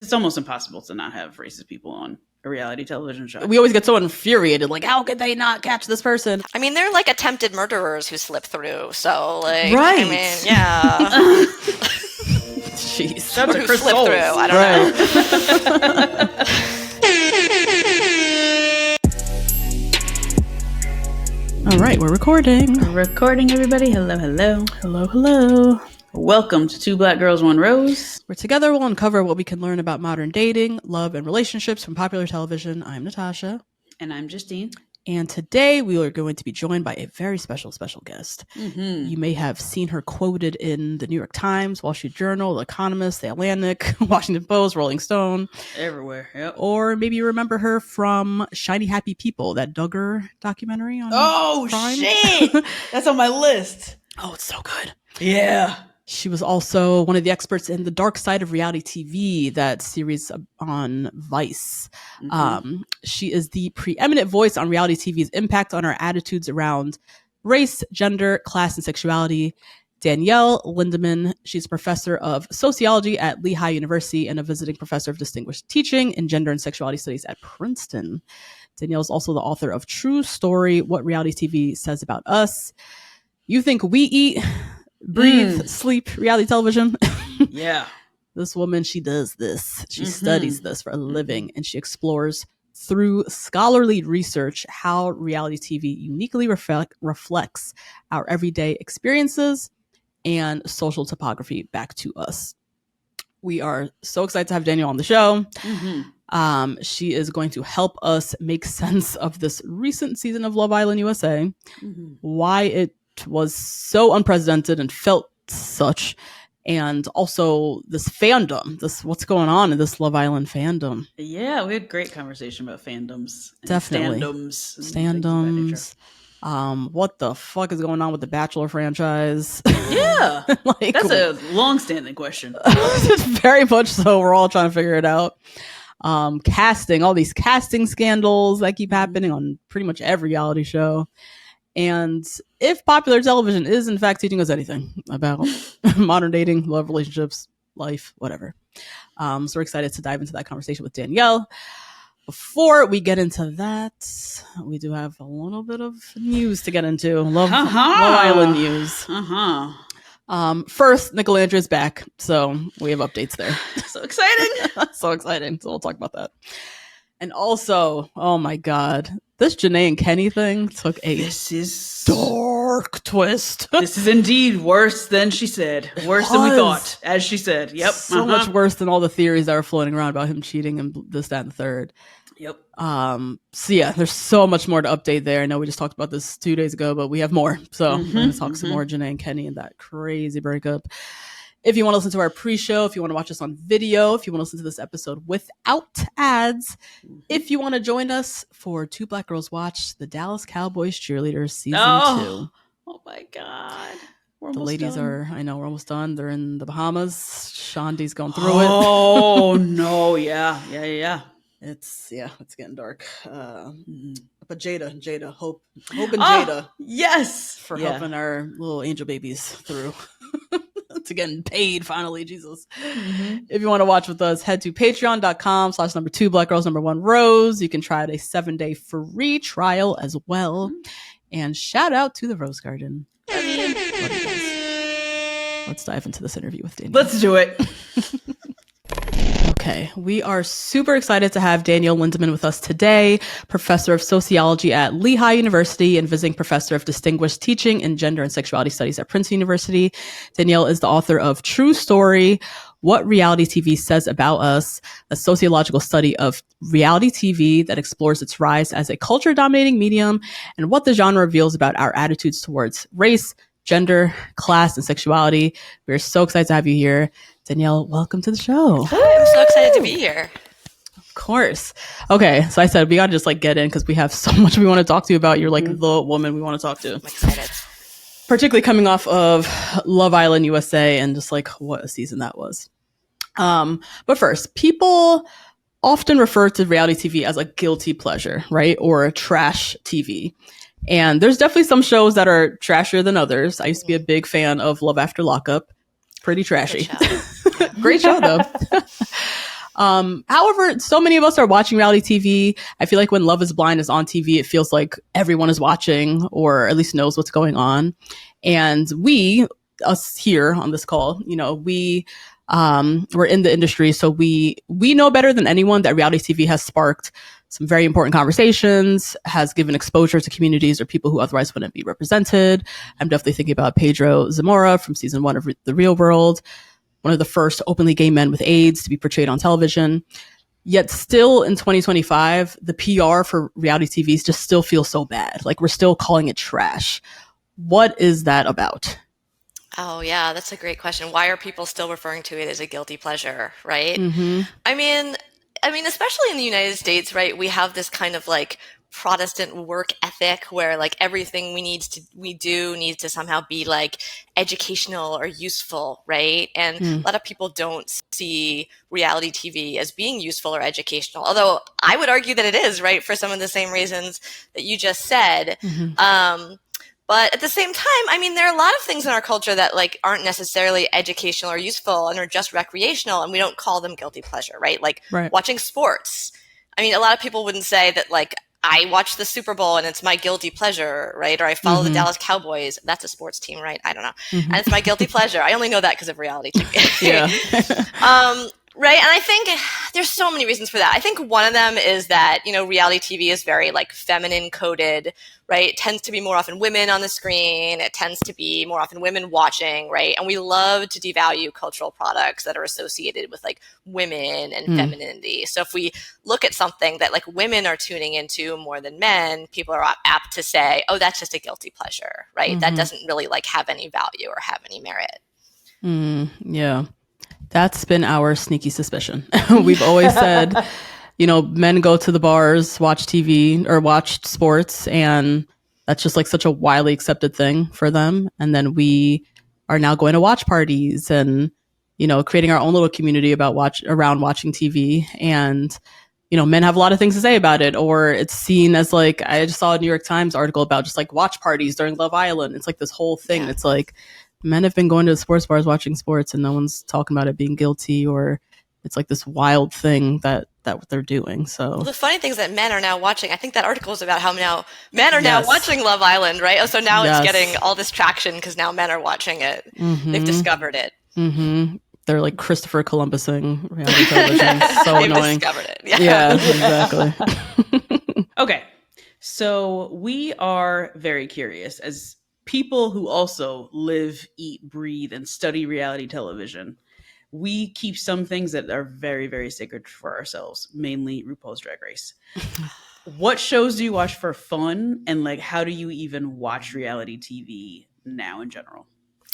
It's almost impossible to not have racist people on a reality television show. We always get so infuriated, like, how could they not catch this person? I mean, they're like attempted murderers who slip through. So, like, right. I mean, yeah. Jeez. That's or who slip through. I don't know. All right, we're recording. We're recording, everybody. Hello, hello. Hello, hello. Welcome to Two Black Girls, One Rose. Where together we'll uncover what we can learn about modern dating, love, and relationships from popular television. I'm Natasha. And I'm Justine. And today we are going to be joined by a very special guest. Mm-hmm. You may have seen her quoted in the New York Times, Wall Street Journal, The Economist, The Atlantic, Washington Post, Rolling Stone. Everywhere, yep. Or maybe you remember her from Shiny Happy People, that Duggar documentary on Prime. Shit! That's on my list. Oh, it's so good. Yeah. She was also one of the experts in The Dark Side of Reality TV, that series on Vice. Mm-hmm. She is the preeminent voice on reality TV's impact on our attitudes around race, gender, class, and sexuality. Danielle Lindemann, she's a professor of sociology at Lehigh University and a visiting professor of distinguished teaching in gender and sexuality studies at Princeton. Danielle is also the author of True Story, What Reality TV Says About Us. You think we eat, breathe, sleep reality television? Yeah. This woman, she does this. She studies this for a living, and she explores through scholarly research how reality TV uniquely reflects our everyday experiences and social topography back to us. We are so excited to have Danielle on the show. Mm-hmm. She is going to help us make sense of this recent season of Love Island USA, why it was so unprecedented and felt such, and also this fandom, what's going on in this Love Island fandom. Yeah, we had great conversation about fandoms. Definitely. Standoms. What the fuck is going on with the Bachelor franchise? Yeah. That's a long-standing question. Very much so. We're all trying to figure it out. Casting, all these casting scandals that keep happening on pretty much every reality show. And if popular television is in fact teaching us anything about modern dating, love, relationships, life, whatever. So we're excited to dive into that conversation with Danielle. Before we get into that, we do have a little bit of news to get into. Love Island news. First, Nicolandra is back, so we have updates there. So exciting. So exciting. So we'll talk about that. And also, oh my God, this Janae and Kenny thing took this is dark twist. This is indeed worse than she said. Worse than we thought, as she said. Yep. So much worse than all the theories that were floating around about him cheating and this, that, and the third. Yep. So yeah, there's so much more to update there. I know we just talked about this 2 days ago, but we have more. So we're going to talk some more Janae and Kenny and that crazy breakup. If you want to listen to our pre-show, if you want to watch us on video, if you want to listen to this episode without ads, if you want to join us for Two Black Girls Watch the Dallas Cowboys Cheerleaders Season 2. Oh my God. The ladies we're almost done. They're in the Bahamas. Shandi's going through it. Oh, no. Yeah. It's getting dark. But Jada, Hope and Jada. Yes. For helping our little angel babies through. To getting paid finally, Jesus. If you want to watch with us, head to patreon.com/2 Black Girls 1 Rose. You can try out a 7-day free trial as well. And shout out to the Rose Garden. Love you guys. Let's dive into this interview with Danielle. Let's do it. Okay, we are super excited to have Danielle Lindemann with us today, professor of sociology at Lehigh University and visiting professor of distinguished teaching in gender and sexuality studies at Princeton University. Danielle is the author of True Story, What Reality TV Says About Us, a sociological study of reality TV that explores its rise as a culture-dominating medium and what the genre reveals about our attitudes towards race, gender, class, and sexuality. We're so excited to have you here. Danielle, welcome to the show. I'm so excited to be here. Of course. Okay, so I said we gotta just get in because we have so much we want to talk to you about. You're the woman we want to talk to. I'm excited. Particularly coming off of Love Island USA and just what a season that was. But first, people often refer to reality TV as a guilty pleasure, right? Or a trash TV. And there's definitely some shows that are trashier than others. I used to be a big fan of Love After Lockup. Pretty trashy. Great show, though. However, so many of us are watching reality TV. I feel like when Love is Blind is on TV, it feels like everyone is watching or at least knows what's going on. And us here on this call, we're in the industry, so we know better than anyone that reality TV has sparked some very important conversations, has given exposure to communities or people who otherwise wouldn't be represented. I'm definitely thinking about Pedro Zamora from season 1 of The Real World, one of the first openly gay men with AIDS to be portrayed on television. Yet still in 2025, the PR for reality TVs just still feels so bad. Like we're still calling it trash. What is that about? Oh, yeah, that's a great question. Why are people still referring to it as a guilty pleasure, right? Mm-hmm. I mean, especially in the United States, right, we have this kind of like Protestant work ethic where like everything we do needs to somehow be like educational or useful, right? And a lot of people don't see reality TV as being useful or educational, although I would argue that it is, right, for some of the same reasons that you just said. But at the same time, I mean, there are a lot of things in our culture that like aren't necessarily educational or useful and are just recreational, and we don't call them guilty pleasure, right? Like watching sports. I mean, a lot of people wouldn't say that like I watch the Super Bowl and it's my guilty pleasure, right? Or I follow the Dallas Cowboys. That's a sports team, right? I don't know. And it's my guilty pleasure. I only know that because of reality TV. Right. And I think there's so many reasons for that. I think one of them is that, reality TV is very like feminine coded, right? It tends to be more often women on the screen. It tends to be more often women watching, right? And we love to devalue cultural products that are associated with like women and femininity. So if we look at something that like women are tuning into more than men, people are apt to say, oh, that's just a guilty pleasure, right? That doesn't really like have any value or have any merit. Yeah. That's been our sneaky suspicion. We've always said, men go to the bars, watch TV or watch sports, and that's just like such a widely accepted thing for them. And then we are now going to watch parties and, creating our own little community around watching TV. And, men have a lot of things to say about it, or it's seen as like, I just saw a New York Times article about just like watch parties during Love Island. It's like this whole thing. It's like, men have been going to sports bars watching sports and no one's talking about it being guilty, or it's like this wild thing that they're doing. So the funny thing is that men are now watching. I think that article is about how now men are now watching Love Island, right? Oh, so now it's getting all this traction because now men are watching it. They've discovered it. They're like Christopher Columbusing reality television. So They've annoying. Discovered it. Yeah, exactly. Okay, so we are very curious as people who also live, eat, breathe, and study reality television. We keep some things that are very, very sacred for ourselves, mainly RuPaul's Drag Race. What shows do you watch for fun? And like, how do you even watch reality TV now in general?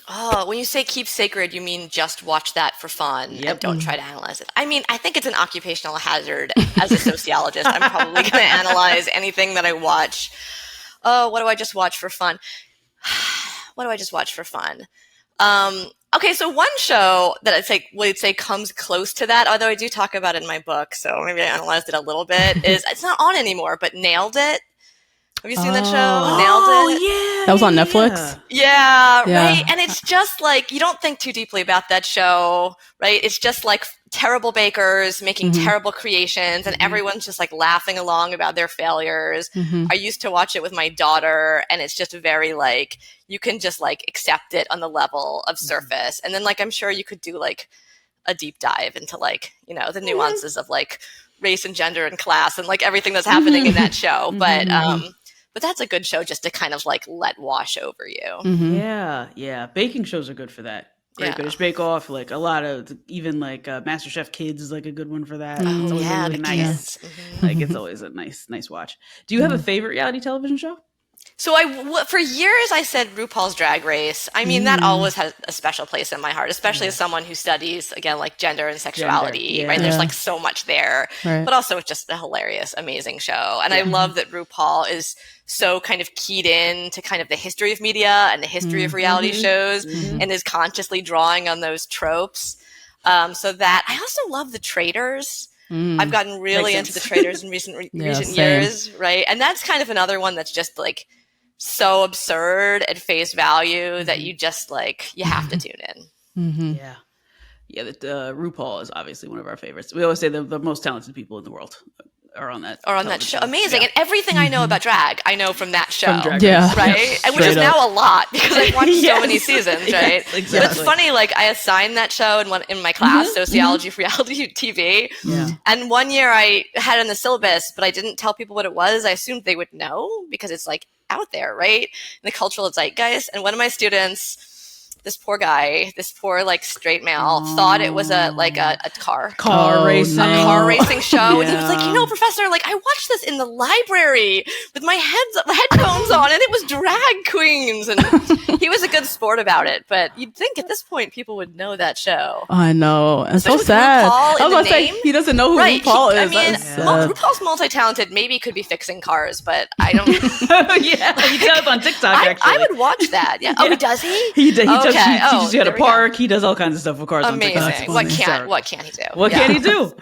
Oh, when you say keep sacred, you mean just watch that for fun and don't try to analyze it. I mean, I think it's an occupational hazard as a sociologist. I'm probably going to analyze anything that I watch. Oh, what do I just watch for fun? Okay, so one show that would say comes close to that, although I do talk about it in my book, so maybe I analyzed it a little bit, is it's not on anymore, but Nailed It. Have you seen that show? Nailed It? Yeah. That was on Netflix? Yeah, right? And it's just like, you don't think too deeply about that show, right? It's just like terrible bakers making terrible creations, and everyone's just like laughing along about their failures. I used to watch it with my daughter, and it's just very like, you can just like accept it on the level of surface. And then like, I'm sure you could do like a deep dive into like, the nuances of like race and gender and class and like everything that's happening in that show. But that's a good show just to kind of like let wash over you. Yeah. Baking shows are good for that. Great British Bake Off, like a lot of, even like MasterChef Kids is like a good one for that. It's always really nice. Like it's always a nice watch. Do you have a favorite reality television show? So for years I said RuPaul's Drag Race. I mean, that always has a special place in my heart, especially as someone who studies, again, like gender and sexuality, right? There's like so much there, but also it's just a hilarious, amazing show. And I love that RuPaul is so kind of keyed in to kind of the history of media and the history of reality shows and is consciously drawing on those tropes. So that I also love The Traitors. I've gotten really into The Traitors in recent years, right? And that's kind of another one that's just like so absurd at face value that you just like, you have to tune in. Yeah. Yeah, RuPaul is obviously one of our favorites. We always say the most talented people in the world are on that show. television. Amazing. Yeah. And everything I know about drag, I know from that show. From Drag Race. Yeah. Right? And which is Straight up. now a lot because I've watched so many seasons, right? Yes, exactly. But it's funny, like I assigned that show in my class, Sociology for Reality TV. Yeah. And one year I had it in the syllabus, but I didn't tell people what it was. I assumed they would know because it's like out there, right? In the cultural zeitgeist. And one of my students, this poor guy, this poor like straight male, thought it was a car racing show. And he was like, professor, like I watched this in the library with my headphones on, and it was drag queens. And he was a good sport about it. But you'd think at this point people would know that show. I know. And so sad. I was going to say, he doesn't know who RuPaul is. I mean, RuPaul's multi-talented. Maybe he could be fixing cars, but I don't. Yeah, he does on TikTok. Actually, I would watch that. Yeah. Oh, does he? He teaches you how to park. He does all kinds of stuff with cars. Amazing. On TikTok. What can he do? What can he do?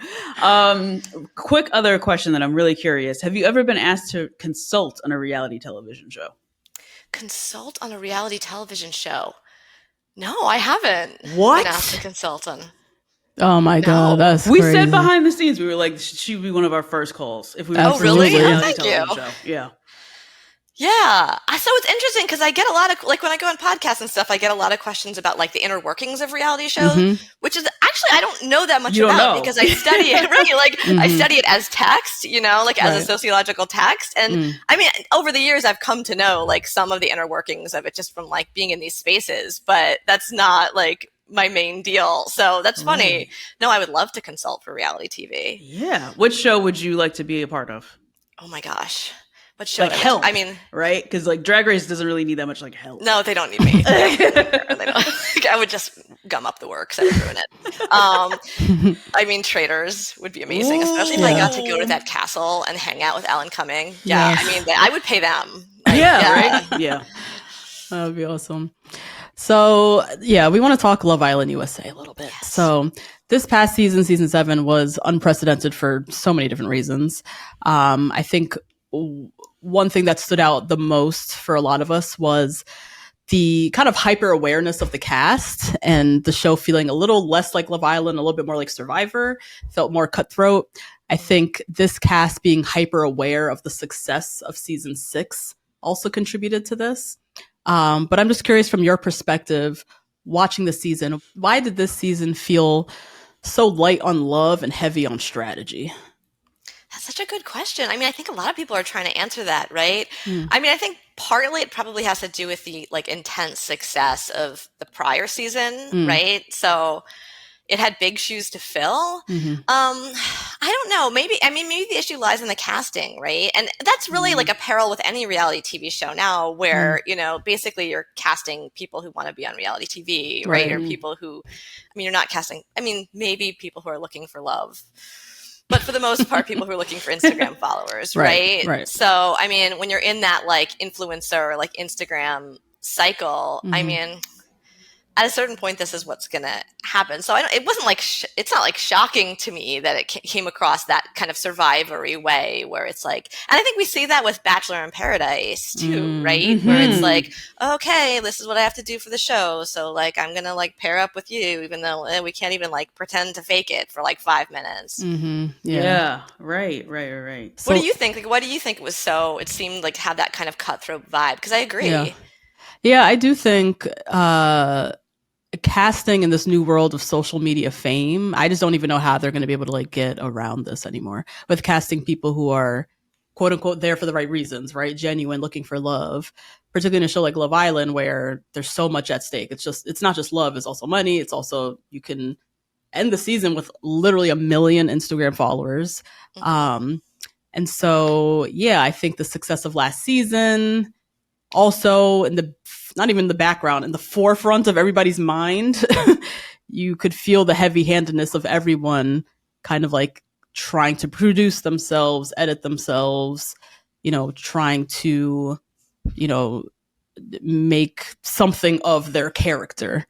Quick other question that I'm really curious. Have you ever been asked to consult on a reality television show? Consult on a reality television show? No, I haven't. What? Been asked to consult on. Oh my God, that's we crazy. said behind the scenes, we were like, she would be one of our first calls if we were. Oh, really? Thank you. Show. Yeah. Yeah. So it's interesting because I get a lot of, like when I go on podcasts and stuff, I get a lot of questions about like the inner workings of reality shows, which is actually, I don't know that much about because I study it, right? Like I study it as text, like as a sociological text. And I mean, over the years, I've come to know like some of the inner workings of it just from like being in these spaces, but that's not like my main deal. So that's funny. No, I would love to consult for reality TV. Yeah. Which show would you like to be a part of? Oh my gosh. What show? Like help. I mean, right? Because like Drag Race doesn't really need that much like help. No, they don't need me. They don't. I would just gum up the works. I would ruin it. I mean, Traitors would be amazing, especially if I got to go to that castle and hang out with Alan Cumming. Yeah, Yes. I mean, I would pay them. Right? Yeah. That would be awesome. So, yeah, we want to talk Love Island USA a little bit. Yes. So, this past season, season 7, was unprecedented for so many different reasons. I think one thing that stood out the most for a lot of us was the kind of hyper awareness of the cast and the show feeling a little less like Love Island, a little bit more like Survivor, felt more cutthroat. I think this cast being hyper aware of the success of season 6 also contributed to this. But I'm just curious from your perspective, watching the season, why did this season feel so light on love and heavy on strategy? That's such a good question. I mean, I think a lot of people are trying to answer that, right? I mean, I think partly it probably has to do with the like intense success of the prior season, right? So it had big shoes to fill. I don't know. Maybe the issue lies in the casting, right? And that's really like a peril with any reality TV show now where, basically you're casting people who want to be on reality TV, right? Or people who, you're not casting, maybe people who are looking for love. But for the most part, people who are looking for Instagram followers, right? So, when you're in that like influencer, like Instagram cycle, at a certain point, this is what's going to happen. So it wasn't like, it's not like shocking to me that it came across that kind of survivory way where it's like, and I think we see that with Bachelor in Paradise too, right? Where it's like, okay, this is what I have to do for the show. So like, I'm going to like pair up with you, even though we can't even like pretend to fake it for like 5 minutes. Yeah. Right. So, what do you think? Like, what do you think was it seemed like had that kind of cutthroat vibe? Because I agree. Yeah, I do think, casting in this new world of social media fame, I just don't even know how they're going to be able to like get around this anymore with casting people who are quote unquote there for the right reasons, right? Genuine, looking for love, particularly in a show like Love Island where there's so much at stake. It's not just love, it's also money. It's also, you can end the season with literally 1 million Instagram followers. And so, yeah, I think the success of last season also not even in the background, in the forefront of everybody's mind, you could feel the heavy-handedness of everyone kind of like trying to produce themselves, edit themselves, trying to, make something of their character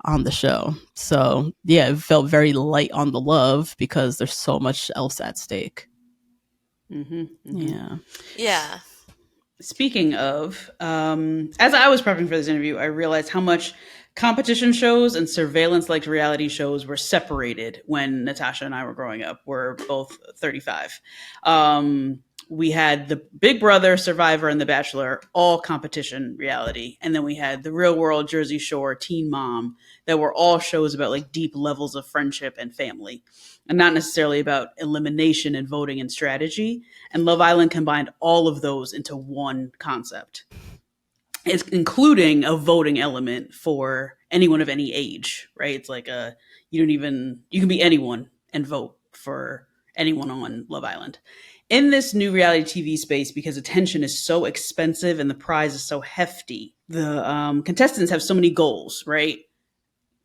on the show. So, yeah, it felt very light on the love because there's so much else at stake. Yeah. Speaking of, as I was prepping for this interview, I realized how much competition shows and surveillance like reality shows were separated when Natasha and I were growing up. We're both 35. We had the Big Brother, Survivor, and The Bachelor, all competition reality. And then we had The Real World, Jersey Shore, Teen Mom, that were all shows about like deep levels of friendship and family, and not necessarily about elimination and voting and strategy. And Love Island combined all of those into one concept. It's including a voting element for anyone of any age, right? It's like you can be anyone and vote for anyone on Love Island. In this new reality TV space, because attention is so expensive and the prize is so hefty, the contestants have so many goals, right?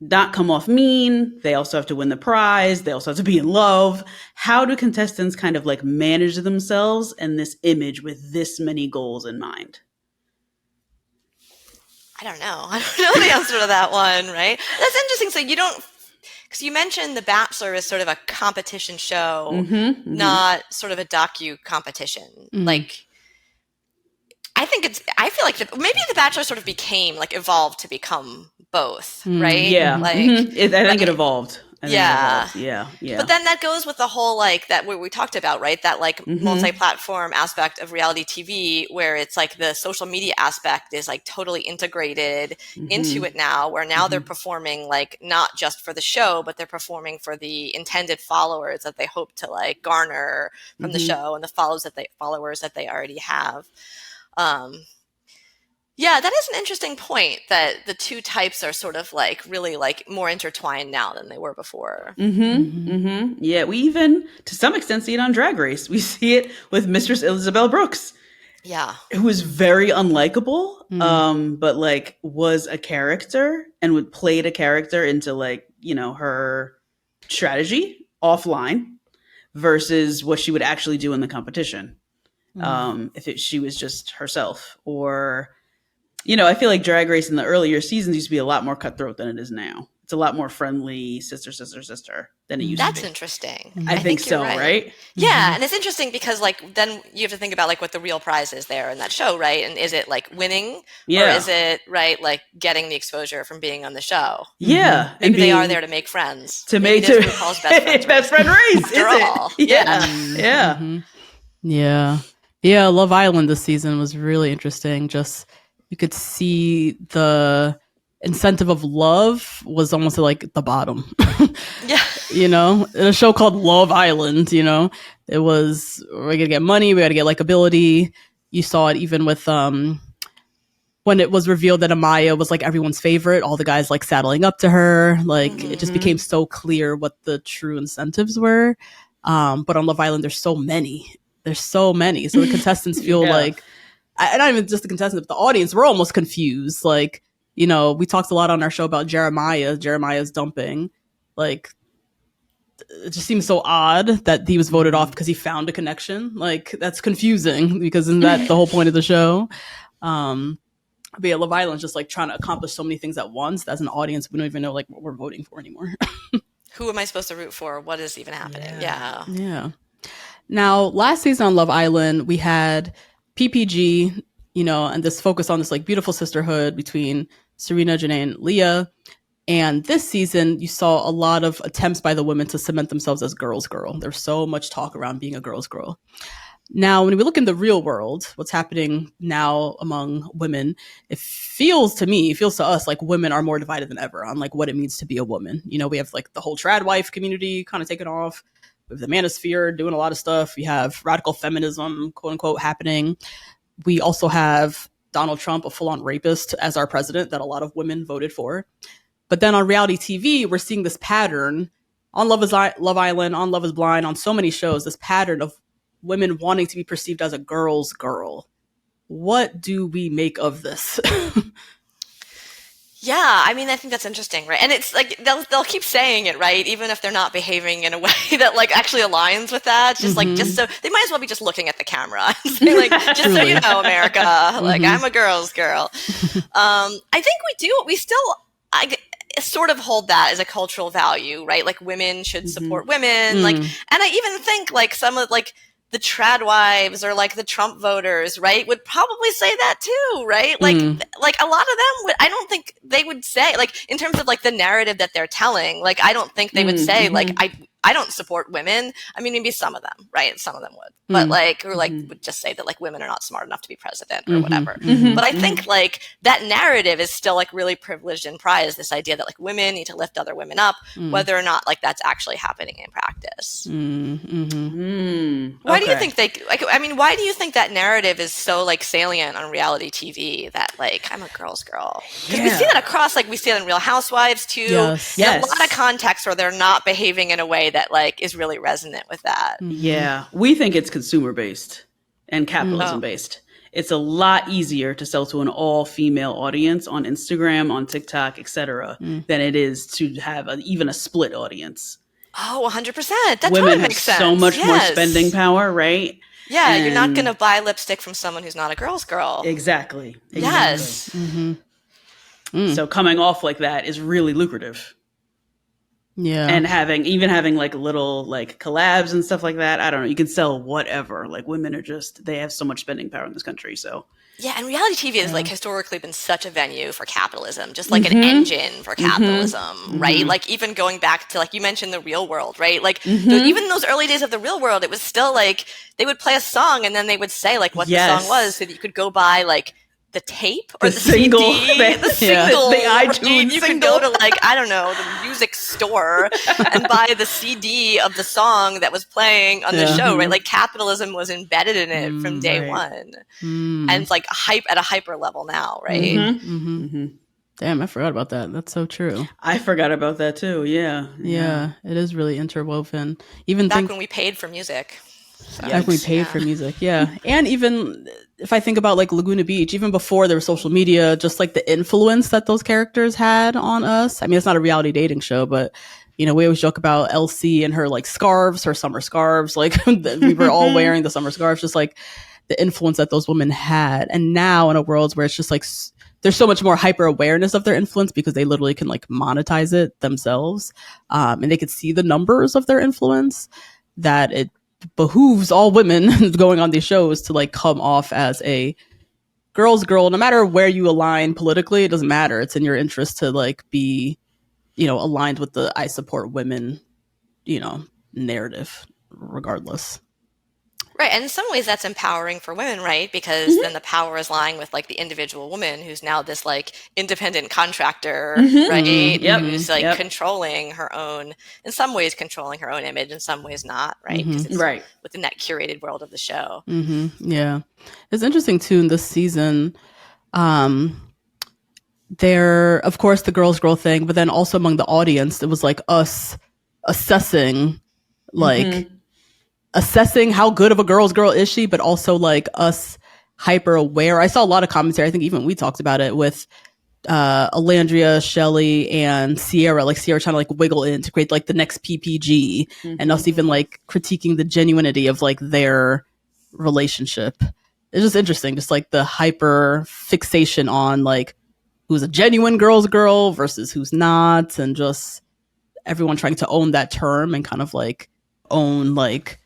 Not come off mean. They also have to win the prize. They also have to be in love. How do contestants kind of like manage themselves and this image with this many goals in mind? I don't know. I don't know the answer to that one, right? That's interesting. So you don't, because you mentioned The Bachelor is sort of a competition show, not sort of a docu competition. Like, I feel like maybe The Bachelor sort of evolved to become both, right? Yeah. Like, I think it evolved. Yeah. But then that goes with the whole that what we talked about, right? That multi-platform aspect of reality TV, where it's like the social media aspect is like totally integrated into it now, where now they're performing not just for the show, but they're performing for the intended followers that they hope to garner from the show and the followers that they already have. Yeah, that is an interesting point, that the two types are sort of really more intertwined now than they were before. Yeah, we even to some extent see it on Drag Race. We see it with Mistress Isabel Brooks. Yeah. Who was very unlikable, but was a character and played a character into her strategy offline versus what she would actually do in the competition. If she was just herself, or I feel like Drag Race in the earlier seasons used to be a lot more cutthroat than it is now. It's a lot more friendly sister than it used to be. That's interesting. I think so, right? Yeah, and it's interesting because then you have to think about what the real prize is there in that show, right? And is it winning, or is it getting the exposure from being on the show? Yeah, maybe they are there to make friends. Maybe this RuPaul's best friend race, after all. Yeah. Love Island this season was really interesting. Just you could see the incentive of love was almost at the bottom. Yeah. In a show called Love Island, it was, we're gonna get money, we gotta get likability. You saw it even with when it was revealed that Amaya was everyone's favorite, all the guys saddling up to her. It just became so clear what the true incentives were. But on Love Island, there's so many. So the contestants feel not even just the contestants, but the audience, we're almost confused. We talked a lot on our show about Jeremiah's dumping. It just seems so odd that he was voted off because he found a connection. That's confusing, because isn't that the whole point of the show? But yeah, Love Island's just trying to accomplish so many things at once that as an audience, we don't even know what we're voting for anymore. Who am I supposed to root for? What is even happening? Yeah. Now, last season on Love Island, we had PPG, and this focus on this beautiful sisterhood between Serena, Janae, and Leah. And this season, you saw a lot of attempts by the women to cement themselves as girls' girl. There's so much talk around being a girl's girl. Now, when we look in the real world, what's happening now among women, it feels to us like women are more divided than ever on what it means to be a woman. We have the whole trad wife community kind of taken off. We have the manosphere doing a lot of stuff. We have radical feminism, quote unquote, happening. We also have Donald Trump, a full-on rapist, as our president that a lot of women voted for. But then on reality TV, we're seeing this pattern on Love Island, on Love is Blind, on so many shows, this pattern of women wanting to be perceived as a girl's girl. What do we make of this? Yeah, I think that's interesting, right? And it's they'll keep saying it, right? Even if they're not behaving in a way that actually aligns with that. Just just so they might as well be just looking at the camera and say just so you know, America, I'm a girl's girl. I think we still sort of hold that as a cultural value, right? Women should support women, and I even think some of the trad wives or like the Trump voters, right, would probably say that too, right? Like a lot of them would, I don't think they would say, like, in terms of like the narrative that they're telling, like, I don't think they would say like, I don't support women. I mean, maybe some of them, right? Some of them would, but like, or like would just say that like women are not smart enough to be president or whatever. But I think like that narrative is still like really privileged and prized, this idea that like women need to lift other women up, whether or not like that's actually happening in practice. Why do you think why do you think that narrative is so like salient on reality TV, that like, I'm a girl's girl? Because we see that across, like we see that in Real Housewives too. Yes. A lot of contexts where they're not behaving in a way that like is really resonant with that. Yeah. We think it's consumer based and capitalism based. It's a lot easier to sell to an all-female audience on Instagram, on TikTok, etc., than it is to have even a split audience. Oh, 100%. That Women totally have makes sense. so much more spending power, right? Yeah, and you're not going to buy lipstick from someone who's not a girl's girl. Exactly. Yes. So coming off like that is really lucrative. Yeah. And having like little like collabs and stuff like that. I don't know. You can sell whatever. Like, women are they have so much spending power in this country. So yeah, and reality TV has like historically been such a venue for capitalism, just like an engine for capitalism, right? Like, even going back to, like, you mentioned The Real World, right? Like, even in those early days of The Real World, it was still like they would play a song and then they would say like what the song was, so that you could go buy like the tape or the single, CD, the single, the iTunes you single. could go to like, I don't know, the music store and buy the CD of the song that was playing on the show, right? Like, capitalism was embedded in it from day one, and it's like at a hyper level now, right? Damn, I forgot about that. That's so true. I forgot about that too. Yeah, it is really interwoven. Even back when we paid for music. So. Back when we paid for music, and even if I think about like Laguna Beach, even before there was social media, just like the influence that those characters had on us. I mean, it's not a reality dating show, but you know, we always joke about Elsie and her like scarves, her summer scarves. Like, we were all wearing the summer scarves, just like the influence that those women had. And now in a world where it's just like there's so much more hyper awareness of their influence, because they literally can like monetize it themselves, and they could see the numbers of their influence, that it behooves all women going on these shows to like come off as a girl's girl. No matter where you align politically, it doesn't matter. It's in your interest to like be, you know, aligned with the I support women, you know, narrative, regardless. Right. And in some ways that's empowering for women, right? Because then the power is lying with like the individual woman who's now this like independent contractor, right? Who's like controlling her own, in some ways controlling her own image, in some ways not, right? Because it's within that curated world of the show. Yeah. It's interesting too in this season. There, of course, the girls girl thing, but then also among the audience, it was like us assessing like assessing how good of a girl's girl is she, but also like us hyper aware. I saw a lot of commentary. I think even we talked about it with Alandria, Shelley, and Sierra. Like, Sierra trying to like wiggle in to create like the next PPG, and us even like critiquing the genuinity of like their relationship. It's just interesting, just like the hyper fixation on like who's a genuine girl's girl versus who's not, and just everyone trying to own that term and kind of like own like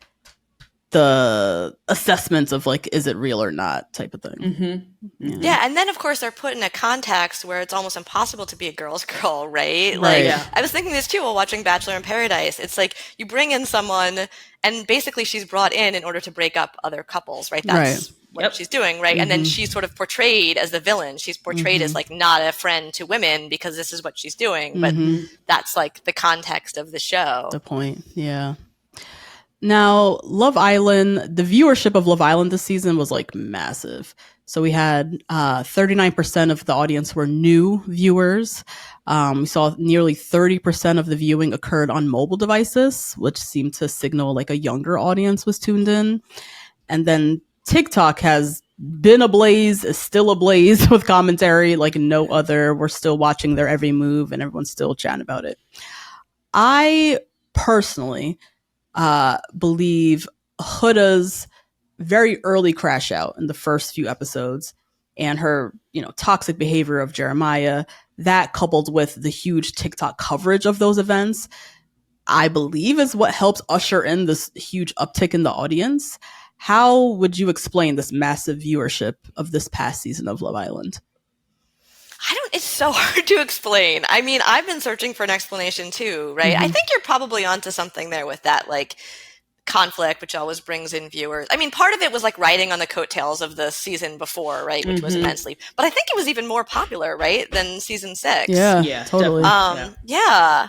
the assessments of like, is it real or not type of thing. Yeah, and then of course they're put in a context where it's almost impossible to be a girl's girl, right? Like, I was thinking this too while watching Bachelor in Paradise. It's like you bring in someone and basically she's brought in order to break up other couples, right? That's what she's doing, right? And then she's sort of portrayed as the villain. She's portrayed as like not a friend to women because this is what she's doing, but that's like the context of the show. The point, Now, Love Island, the viewership of Love Island this season was like massive. So we had 39% of the audience were new viewers. We saw nearly 30% of the viewing occurred on mobile devices, which seemed to signal like a younger audience was tuned in. And then TikTok has been ablaze, is still ablaze with commentary like no other. We're still watching their every move and everyone's still chatting about it. I personally believe Huda's very early crash out in the first few episodes and her, you know, toxic behavior of Jeremiah, that coupled with the huge TikTok coverage of those events, I believe is what helps usher in this huge uptick in the audience. How would you explain this massive viewership of this past season of Love Island? It's so hard to explain. I mean, I've been searching for an explanation too, right? I think you're probably onto something there with that, like, conflict, which always brings in viewers. I mean, part of it was like riding on the coattails of the season before, right? Which was immensely, but I think it was even more popular, right? Than season 6. Yeah, totally. Yeah.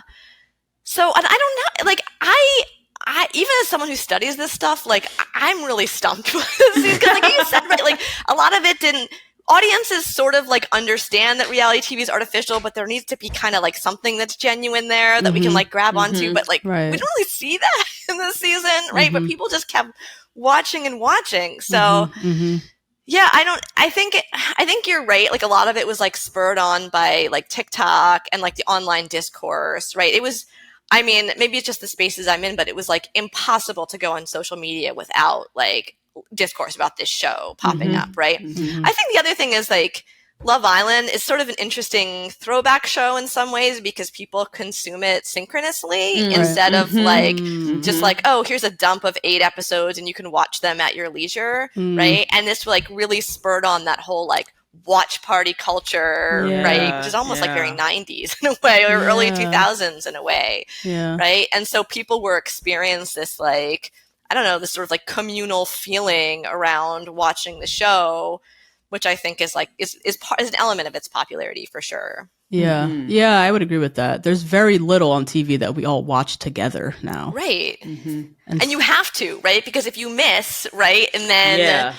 So, and I don't know, like, I even as someone who studies this stuff, like, I'm really stumped with this season, because like you said, right, like, a lot of it didn't, audiences sort of like understand that reality TV is artificial, but there needs to be kind of like something that's genuine there that we can like grab onto. But like, we don't really see that in this season, right? But people just kept watching and watching. So yeah, I think you're right. Like, a lot of it was like spurred on by like TikTok and like the online discourse, right? It was, I mean, maybe it's just the spaces I'm in, but it was like impossible to go on social media without like discourse about this show popping up, right? I think the other thing is, like, Love Island is sort of an interesting throwback show in some ways, because people consume it synchronously instead of like just like, oh, here's a dump of 8 episodes and you can watch them at your leisure, right? And this like really spurred on that whole like watch party culture, right? Which is almost like very 90s in a way, or early 2000s in a way, right? And so people were experiencing this like, I don't know, this sort of like communal feeling around watching the show, which I think is like is an element of its popularity for sure. Yeah. Yeah, I would agree with that. There's very little on TV that we all watch together now. Right. And you have to, right? Because if you miss, right, and then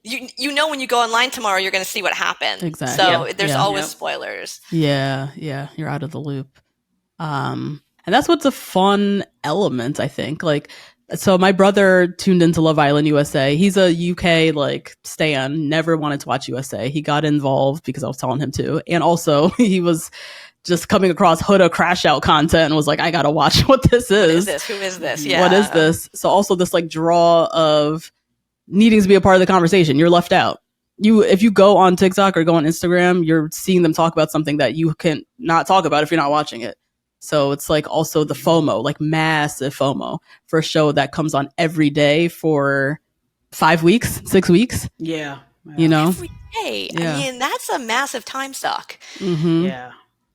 you know when you go online tomorrow, you're going to see what happened. Exactly. So there's always spoilers. Yeah, you're out of the loop. And that's what's a fun element, I think. Like, so my brother tuned into Love Island USA. He's a UK like stan, never wanted to watch USA. He got involved because I was telling him to. And also he was just coming across Huda crash out content and was like, I gotta watch what this is. What is this? Who is this? Yeah. What is this? So also this like draw of needing to be a part of the conversation. You're left out. If you go on TikTok or go on Instagram, you're seeing them talk about something that you can not talk about if you're not watching it. So it's like also the FOMO, like massive FOMO for a show that comes on every day for 5 weeks, 6 weeks. Yeah. You know? Every day. I mean, that's a massive time suck. Yeah.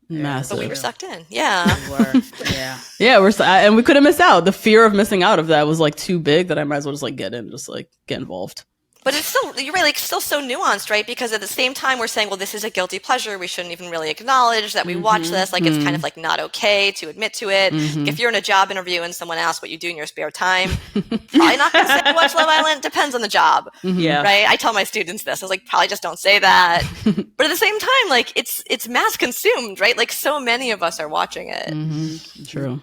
Massive. But we were sucked in. Yeah. We were. Yeah. Yeah, and we couldn't miss out. The fear of missing out of that was like too big that I might as well just like get involved. But it's still, you're right, like still so nuanced, right? Because at the same time, we're saying, well, this is a guilty pleasure. We shouldn't even really acknowledge that we watch this. Like, it's kind of like not okay to admit to it. If you're in a job interview and someone asks what you do in your spare time, probably not going to say watch Love Island. Depends on the job. Yeah. Right? I tell my students this. I was like, probably just don't say that. But at the same time, like, it's mass consumed, right? Like, so many of us are watching it. True.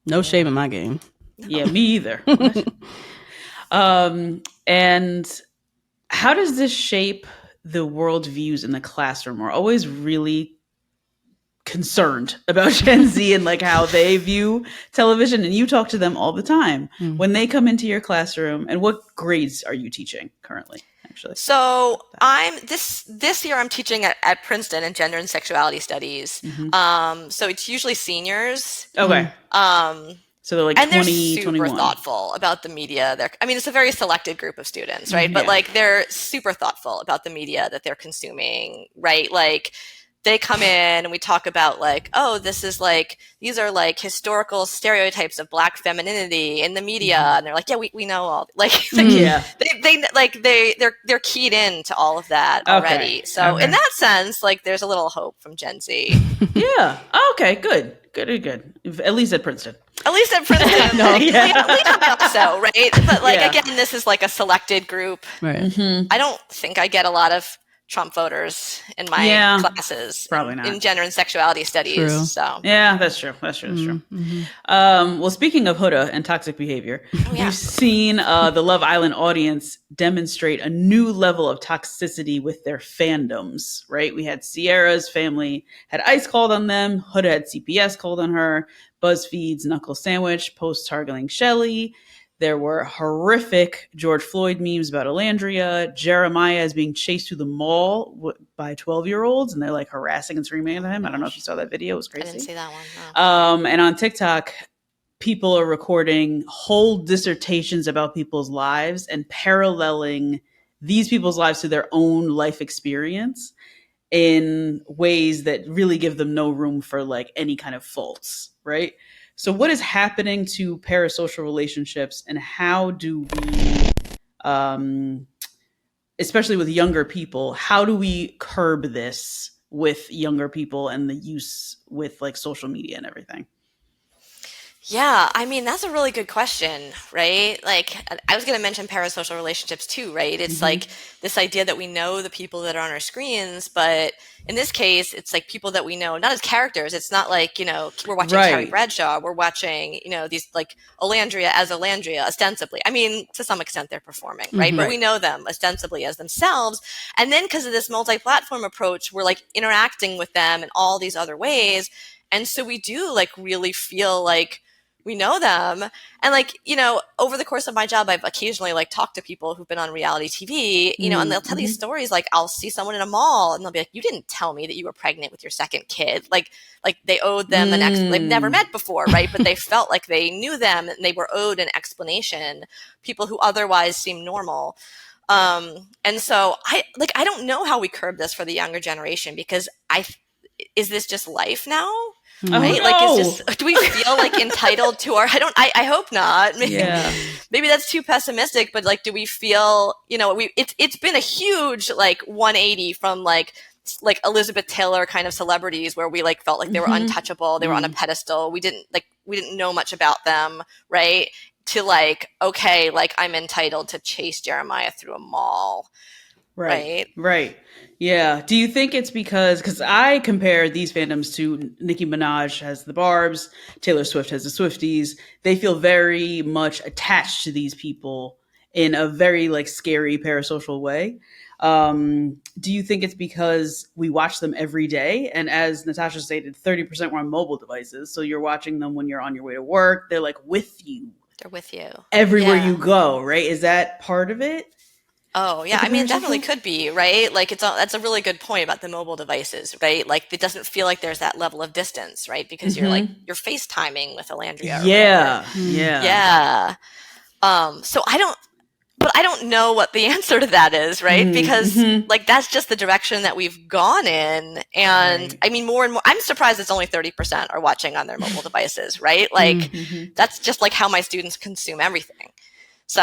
No shame in my game. Yeah, me either. And how does this shape the worldviews in the classroom? We're always really concerned about Gen Z and like how they view television, and you talk to them all the time when they come into your classroom. And what grades are you teaching currently, actually? So I'm this year I'm teaching at Princeton in gender and sexuality studies. So it's usually seniors. Okay. So they're like and 20, they're super 21. thoughtful about the media. It's a very selected group of students, right? But like they're super thoughtful about the media that they're consuming, right? Like they come in and we talk about like, oh, these are like historical stereotypes of Black femininity in the media, and they're like, yeah, we know all they're keyed into all of that already. So in that sense, like there's a little hope from Gen Z. Yeah. Okay. Good. At least at Princeton. We also, right? But like again, this is like a selected group. Right. I don't think I get a lot of Trump voters in my classes. Probably not. In gender and sexuality studies. True. So yeah, that's true. Well, speaking of Huda and toxic behavior, we've seen the Love Island audience demonstrate a new level of toxicity with their fandoms, right? We had Sierra's family had ICE called on them. Huda had CPS called on her. BuzzFeed's Knuckle Sandwich post-targeting Shelley. There were horrific George Floyd memes about Alandria. Jeremiah is being chased through the mall by 12-year-olds, and they're like harassing and screaming at him. I don't know if you saw that video. It was crazy. I didn't see that one. No. And on TikTok, people are recording whole dissertations about people's lives and paralleling these people's lives to their own life experience in ways that really give them no room for like any kind of faults, right? So what is happening to parasocial relationships, and how do we especially with younger people, how do we curb this with younger people and the use with like social media and everything? Yeah, I mean, that's a really good question, right? Like, I was going to mention parasocial relationships too, right? It's like this idea that we know the people that are on our screens, but in this case, it's like people that we know, not as characters. It's not like, we're watching Carrie Right. Bradshaw. We're watching, these like Olandria as Olandria, ostensibly. I mean, to some extent, they're performing, right? But we know them ostensibly as themselves. And then because of this multi-platform approach, we're like interacting with them in all these other ways. And so we do like really feel like we know them. And like, over the course of my job, I've occasionally like talked to people who've been on reality TV, and they'll tell these stories. Like I'll see someone in a mall and they'll be like, you didn't tell me that you were pregnant with your second kid. Like they owed them they've never met before. Right. But they felt like they knew them and they were owed an explanation, people who otherwise seem normal. And so I don't know how we curb this for the younger generation, because is this just life now? Right? Oh, Like, no. do we feel like entitled to I hope not. Maybe that's too pessimistic, but like, do we feel, it's been a huge like 180 from like Elizabeth Taylor kind of celebrities where we like felt like they were untouchable. They were on a pedestal. We didn't know much about them. Right. To like, okay, like I'm entitled to chase Jeremiah through a mall. Right. Yeah. Do you think it's because I compare these fandoms to Nicki Minaj has the Barbs, Taylor Swift has the Swifties. They feel very much attached to these people in a very like scary parasocial way. Do you think it's because we watch them every day? And as Natasha stated, 30% were on mobile devices. So you're watching them when you're on your way to work. They're like with you. They're with you. Everywhere you go, right? Is that part of it? Oh, yeah. I mean, it definitely could be, right? Like that's a really good point about the mobile devices, right? Like it doesn't feel like there's that level of distance, right? Because you're FaceTiming with Alandria. Yeah. So I don't know what the answer to that is, right? Because like that's just the direction that we've gone in. And I mean, more and more, I'm surprised it's only 30% are watching on their mobile devices, right? Like that's just like how my students consume everything. So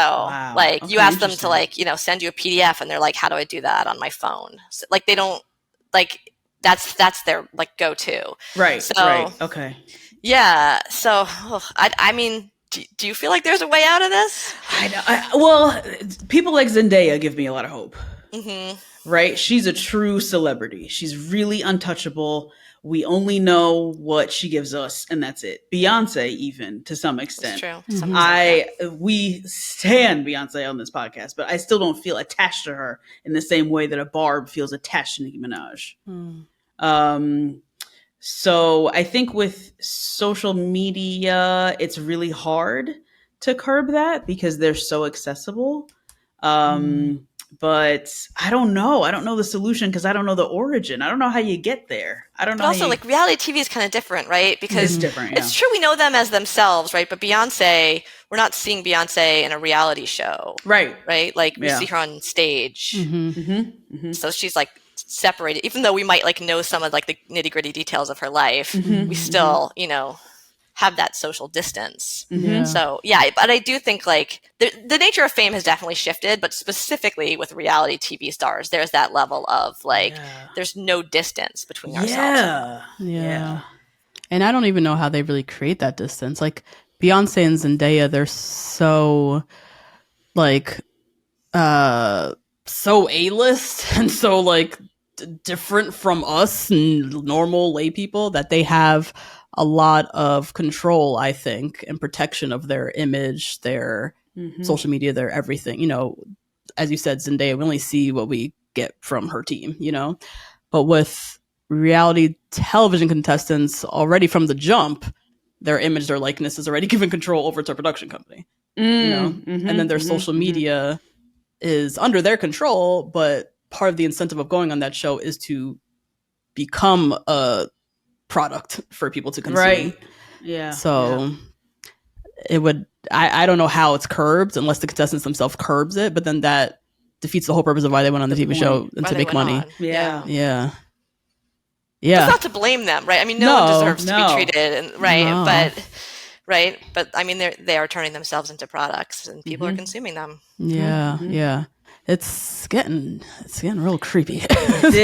like you ask them to like, send you a PDF and they're like, how do I do that on my phone? So, like they don't like, that's their like go-to. Right. So, right. Okay. Yeah. So I mean, do you feel like there's a way out of this? Well, people like Zendaya give me a lot of hope. Right? She's a true celebrity. She's really untouchable. We only know what she gives us, and that's it. Beyonce, even to some extent. That's true. We stand Beyonce on this podcast, but I still don't feel attached to her in the same way that a Barb feels attached to Nicki Minaj. So I think with social media, it's really hard to curb that because they're so accessible. But I don't know. I don't know the solution because I don't know the origin. I don't know how you get there. I don't know. But also, like reality TV is kind of different, right? Because it's different. It's true we know them as themselves, right? But Beyonce, we're not seeing Beyonce in a reality show, right? Like we see her on stage, so she's like separated. Even though we might like know some of like the nitty gritty details of her life, we still, have that social distance. So yeah, but I do think like the nature of fame has definitely shifted, but specifically with reality TV stars, there's that level of like, there's no distance between ourselves. Yeah. And I don't even know how they really create that distance. Like Beyonce and Zendaya, they're so like, so A-list and so like different from us normal lay people that they have a lot of control, I think, and protection of their image, their social media, their everything. As you said, Zendaya, we only see what we get from her team, But with reality television contestants, already from the jump, their image, their likeness is already given control over to a production company, and then their social media is under their control, but part of the incentive of going on that show is to become a product for people to consume. Right. Yeah. So it would, I don't know how it's curbed unless the contestants themselves curbs it, but then that defeats the whole purpose of why they went on the TV show and to make money. Yeah. It's not to blame them, right? I mean, no one deserves to be treated, but I mean, they are turning themselves into products, and people are consuming them. Yeah. It's getting real creepy. It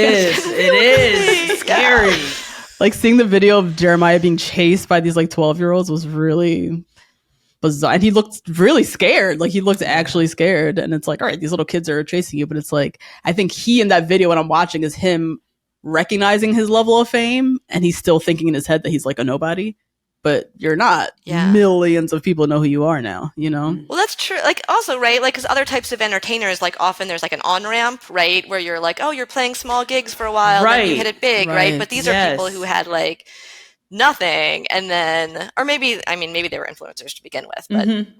is scary. Like seeing the video of Jeremiah being chased by these like 12-year-olds was really bizarre. And he looked really scared. Like he looked actually scared. And it's like, all right, these little kids are chasing you. But it's like, I think he in that video, what I'm watching is him recognizing his level of fame. And he's still thinking in his head that he's like a nobody. But you're not. Millions of people know who you are now, you know? Well, that's true. Like also, right? Like, because other types of entertainers, like often there's like an on-ramp, right? Where you're like, oh, you're playing small gigs for a while, then you hit it big, right? But these are people who had like nothing, and then, or maybe they were influencers to begin with,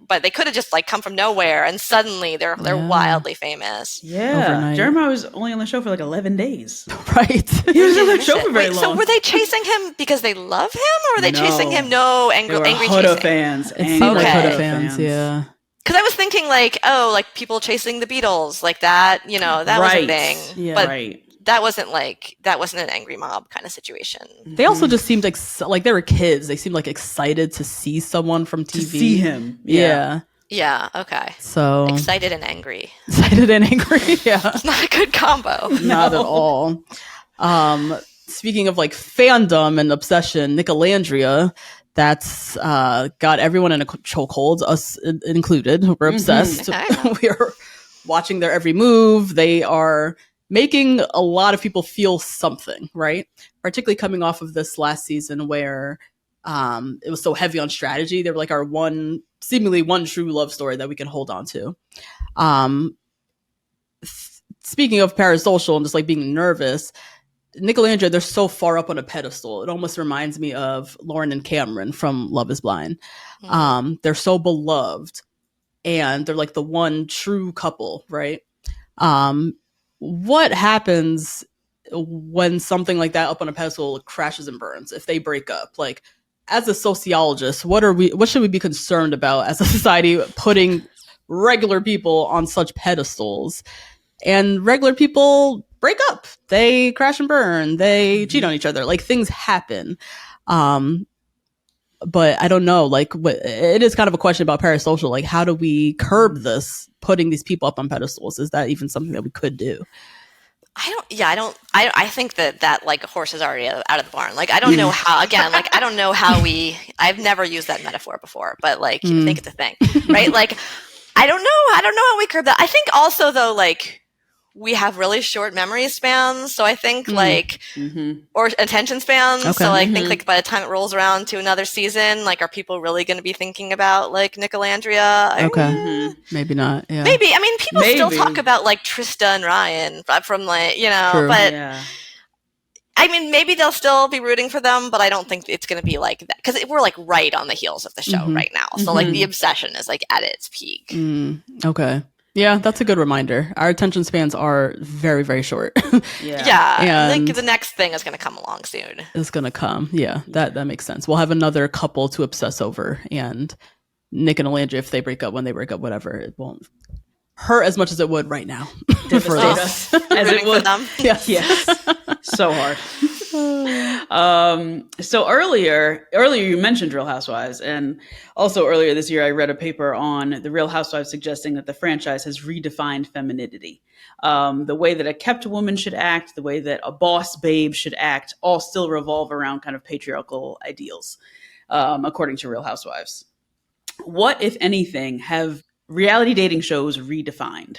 but they could have just like come from nowhere, and suddenly they're wildly famous. Yeah, Jeremiah was only on the show for like 11 days. Right, he was on the show for very long. So were they chasing him because they love him, or were they chasing him? Angry Huda chasing fans. It seemed like Huda fans, yeah. Because I was thinking like, oh, like people chasing the Beatles, like that, you know, that was a thing. Yeah. But that wasn't an angry mob kind of situation. They also just seemed like they were kids. They seemed like excited to see someone from TV. To see him. Yeah. Yeah, okay. So excited and angry. Yeah. It's not a good combo. Not at all. Speaking of like fandom and obsession, Nicolandria, that's got everyone in a chokehold, us included. We're obsessed. We are watching their every move. They are making a lot of people feel something, right? Particularly coming off of this last season where it was so heavy on strategy. They were like our seemingly one true love story that we can hold on to. Speaking of Parasocial and just like being nervous, Nicolandria, they're so far up on a pedestal. It almost reminds me of Lauren and Cameron from Love is Blind. They're so beloved and they're like the one true couple, right? What happens when something like that up on a pedestal crashes and burns if they break up? Like, as a sociologist, what should we be concerned about as a society putting regular people on such pedestals? And regular people break up, they crash and burn, they cheat on each other, like things happen. But I don't know, like it is kind of a question about Parasocial. Like, how do we curb this, putting these people up on pedestals? Is that even something that we could do? I think that like a horse is already out of the barn. Like, I don't know how, again, like, I don't know how I've never used that metaphor before, but like, I think it's a thing, right? Like, I don't know how we curb that. I think also though, like, we have really short memory spans. So I think or attention spans. Okay. So I think like by the time it rolls around to another season, like, are people really going to be thinking about like Nicolandria? Maybe not. Yeah. Maybe. I mean, people still talk about like Trista and Ryan from like, you know, True. But I mean, maybe they'll still be rooting for them, but I don't think it's going to be like that because we're like right on the heels of the show right now. So like the obsession is like at its peak. Okay. Yeah, that's a good reminder. Our attention spans are very, very short. Yeah. I think the next thing is going to come along soon. It's going to come. Yeah, that makes sense. We'll have another couple to obsess over. And Nick and Alandria, if they break up, when they break up, whatever, it won't hurt as much as it would right now. Devastate us. As it would. Yes. So hard. So earlier you mentioned Real Housewives, and also earlier this year I read a paper on the Real Housewives suggesting that the franchise has redefined femininity. The way that a kept woman should act, the way that a boss babe should act, all still revolve around kind of patriarchal ideals, according to Real Housewives. What, if anything, have reality dating shows redefined?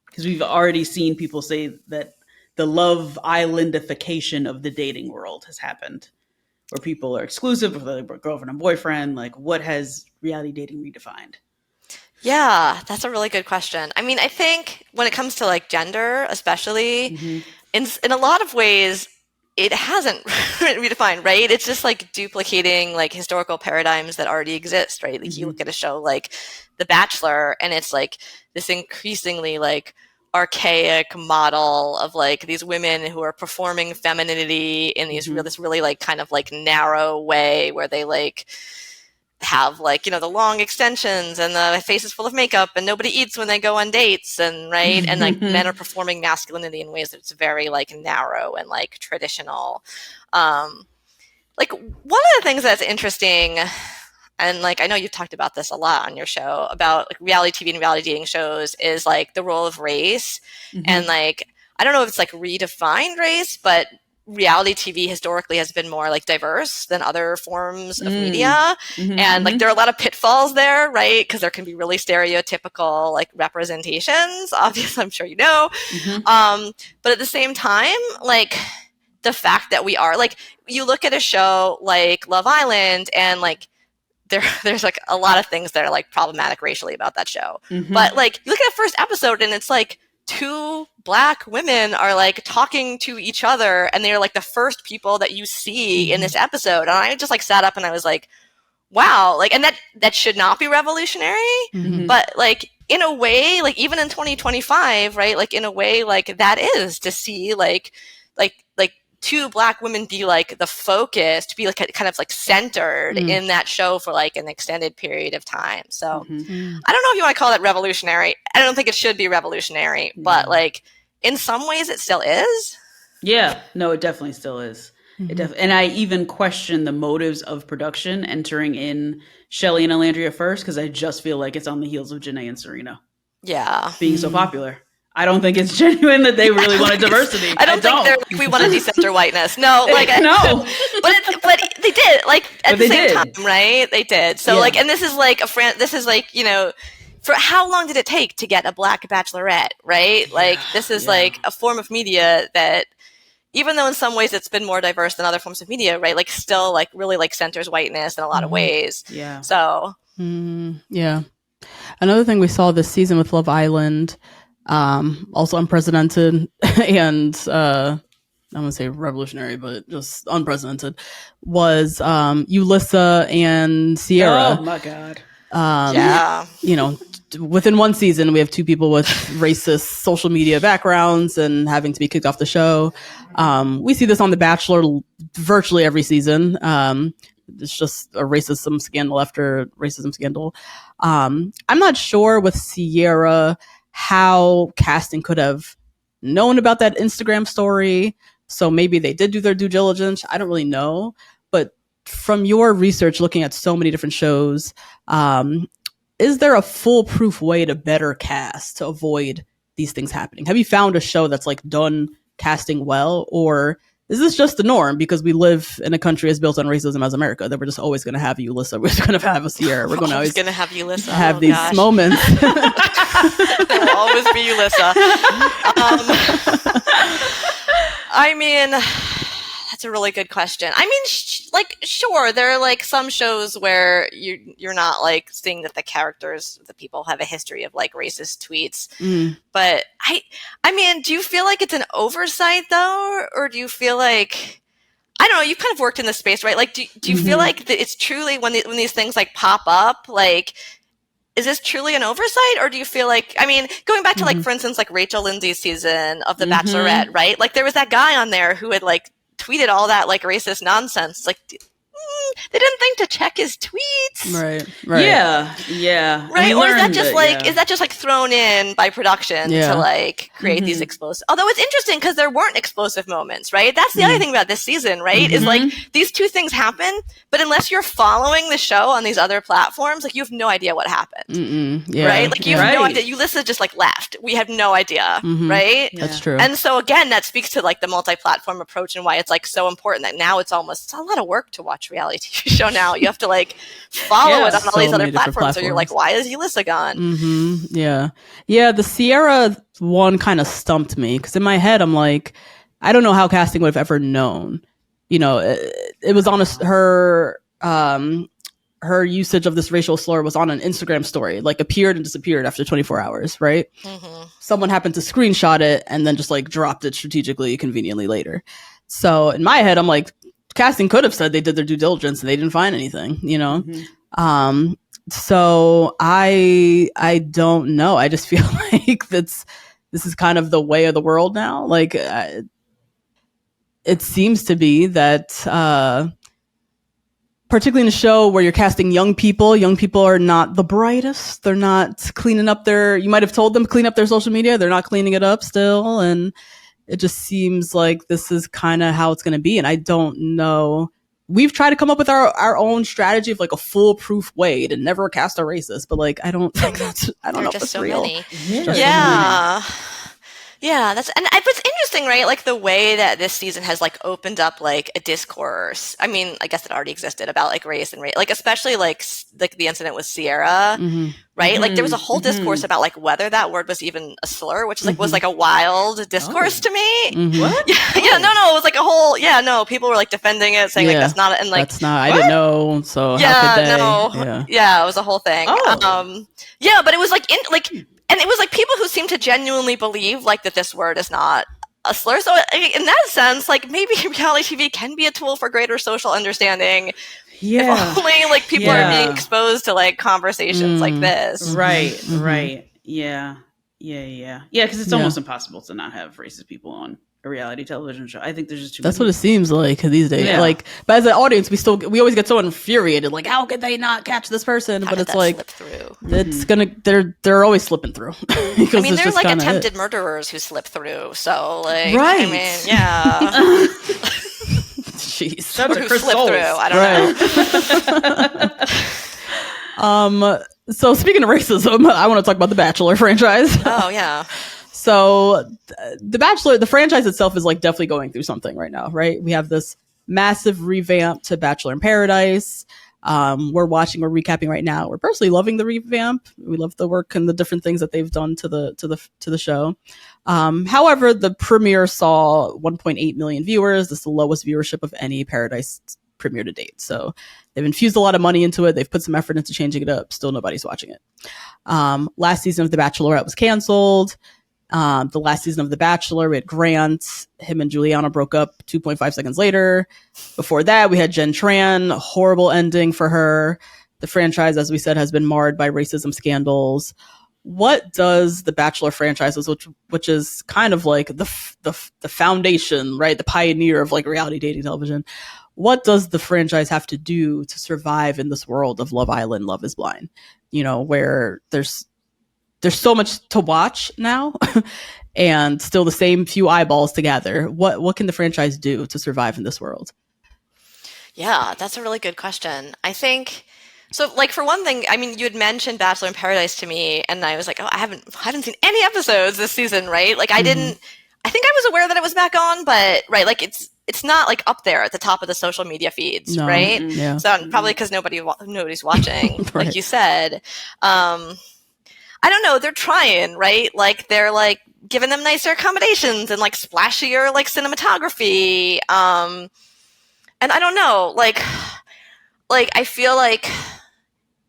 Because we've already seen people say that the Love Islandification of the dating world has happened, where people are exclusive with a girlfriend and boyfriend. Like, what has reality dating redefined? Yeah, that's a really good question. I mean, I think when it comes to like gender, especially, in a lot of ways, it hasn't redefined, right? It's just like duplicating like historical paradigms that already exist, right? Like you look at a show like The Bachelor, and it's like this increasingly like archaic model of like these women who are performing femininity in these this really like kind of like narrow way where they like have like, the long extensions and the faces full of makeup and nobody eats when they go on dates and right. And like men are performing masculinity in ways that's very like narrow and like traditional. Like one of the things that's interesting, and like I know you've talked about this a lot on your show about like reality TV and reality dating shows, is like the role of race. And like I don't know if it's like redefined race, but reality TV historically has been more like diverse than other forms of media. And like there are a lot of pitfalls there, right? Because there can be really stereotypical like representations, obviously, I'm sure you know. But at the same time, like the fact that we are like, you look at a show like Love Island and like there's like a lot of things that are like problematic racially about that show. But like you look at the first episode and it's like two Black women are like talking to each other and they're like the first people that you see in this episode. And I just like sat up and I was like, wow, like, and that should not be revolutionary, but like in a way, like even in 2025, right? Like in a way, like that is to see like two Black women be like the focus, to be like kind of like centered in that show for like an extended period of time. So I don't know if you want to call that revolutionary. I don't think it should be revolutionary, but like in some ways it still is. Yeah, no, it definitely still is. And I even question the motives of production entering in Shelley and Alandria first, because I just feel like it's on the heels of Janae and Serena. Yeah. Being so popular. I don't think it's genuine that they really wanted diversity. I don't think they're like, we want to decenter whiteness. No, like no. But they did like at the same time, right? They did. So like, and this is like this is like, for how long did it take to get a Black bachelorette, right? Like this is like a form of media that, even though in some ways it's been more diverse than other forms of media, right? Like still like really like centers whiteness in a lot of ways. Yeah. So. Yeah. Another thing we saw this season with Love Island, also unprecedented and I'm gonna say revolutionary, but just unprecedented, was Yulissa and Sierra. Oh my God. Within one season, we have two people with racist social media backgrounds and having to be kicked off the show. We see this on The Bachelor virtually every season. It's just a racism scandal after racism scandal. I'm not sure with Sierra how casting could have known about that Instagram story. So maybe they did do their due diligence. I don't really know. But from your research, looking at so many different shows, is there a foolproof way to better cast to avoid these things happening? Have you found a show that's like done casting well, or is this just the norm because we live in a country as built on racism as America that we're just always going to have Yulissa, we're going to have a Sierra, we're going to always going to have Yulissa, have these moments. There will always be Yulissa. I mean, that's a really good question. I mean, sure, there are like some shows where you're not like seeing that the characters, the people have a history of like racist tweets. But I mean, do you feel like it's an oversight though? Or do you feel like, I don't know, you've kind of worked in this space, right? Like, do you feel like that it's truly when these things like pop up, like, is this truly an oversight? Or do you feel like, I mean, going back to like, for instance, like Rachel Lindsay's season of The Bachelorette, right? Like there was that guy on there who had like tweeted all that like racist nonsense. Like they didn't think to check his tweets. Right. Yeah. Right. Or is that just is that just like thrown in by production to like create these explosive, although it's interesting because there weren't explosive moments, right? That's the other thing about this season, right? Is like these two things happen, but unless you're following the show on these other platforms, like you have no idea what happened. Right? Like you have no idea. Ulysses just like left. We have no idea. Right? That's true. And so again, that speaks to like the multi-platform approach and why it's like so important that now it's a lot of work to watch reality TV show now. You have to like follow it on all these other platforms. So you're like, why is Yulissa gone? Yeah. The Sierra one kind of stumped me because in my head I'm like, I don't know how casting would have ever known. It was on her usage of this racial slur was on an Instagram story, like appeared and disappeared after 24 hours, right? Someone happened to screenshot it and then just like dropped it strategically, conveniently later. So in my head, I'm like, casting could have said they did their due diligence and they didn't find anything, So I don't know. I just feel like this is kind of the way of the world now. Like it seems to be that particularly in a show where you're casting young people are not the brightest. They're not cleaning up you might have told them to clean up their social media. They're not cleaning it up still. And it just seems like this is kind of how it's going to be. And I don't know. We've tried to come up with our own strategy of like a foolproof way to never cast a racist, but like I don't think I don't know if it's real. Many. Yeah. Yeah, but it's interesting, right? Like the way that this season has like opened up like a discourse. I mean, I guess it already existed about like race and race, like especially like the incident with Sierra, right? Like there was a whole discourse about like whether that word was even a slur, which is like was like a wild discourse to me. What? Yeah, no, it was like a whole people were like defending it, saying like that's not, and like that's not. I didn't know. So how could they? Yeah, it was a whole thing. Yeah, but it was like and it was like people who seem to genuinely believe like that this word is not a slur. So in that sense, like maybe reality TV can be a tool for greater social understanding. Yeah. If only like people are being exposed to like conversations like this. Right. Yeah. Because it's almost impossible to not have racist people on a reality television show. I think there's just too That's many. what it seems like these days. Yeah. Like, but as an audience, we always get so infuriated. Like, how could they not catch this person? How but did it's that like slip through? it's gonna. They're always slipping through. Because I mean, they're like attempted it. murderers who slip through. So like, Right. I mean, yeah. Jeez. That's Who Chris slip Soules. through? I don't know. So speaking of racism, I want to talk about the Bachelor franchise. Oh yeah. So the Bachelor, the franchise itself is like definitely going through something right now, right? We have this massive revamp to Bachelor in Paradise. We're recapping right now. We're personally loving the revamp. We love the work and the different things that they've done to the show. However, the premiere saw 1.8 million viewers. This is the lowest viewership of any Paradise premiere to date. So they've infused a lot of money into it. They've put some effort into changing it up. Still nobody's watching it. Last season of The Bachelorette was canceled. The last season of The Bachelor, we had Grant. Him and Juliana broke up 2.5 seconds later. Before that, we had Jen Tran. A horrible ending for her. The franchise, as we said, has been marred by racism scandals. What does the Bachelor franchise, which is kind of like the foundation, right? The pioneer of like reality dating television. What does the franchise have to do to survive in this world of Love Island, Love is Blind? You know, where there's so much to watch now and still the same few eyeballs to gather. What can the franchise do to survive in this world? Yeah, that's a really good question. I think so. Like for one thing, I mean, you had mentioned Bachelor in Paradise to me, and I was like, oh, I haven't seen any episodes this season, right? Like I didn't. I think I was aware that it was back on, but right, like it's not like up there at the top of the social media feeds, right? Yeah. So probably because nobody's watching, Right. like you said. I don't know. They're trying, right? Like they're like giving them nicer accommodations and like splashier like cinematography. And I don't know, like I feel like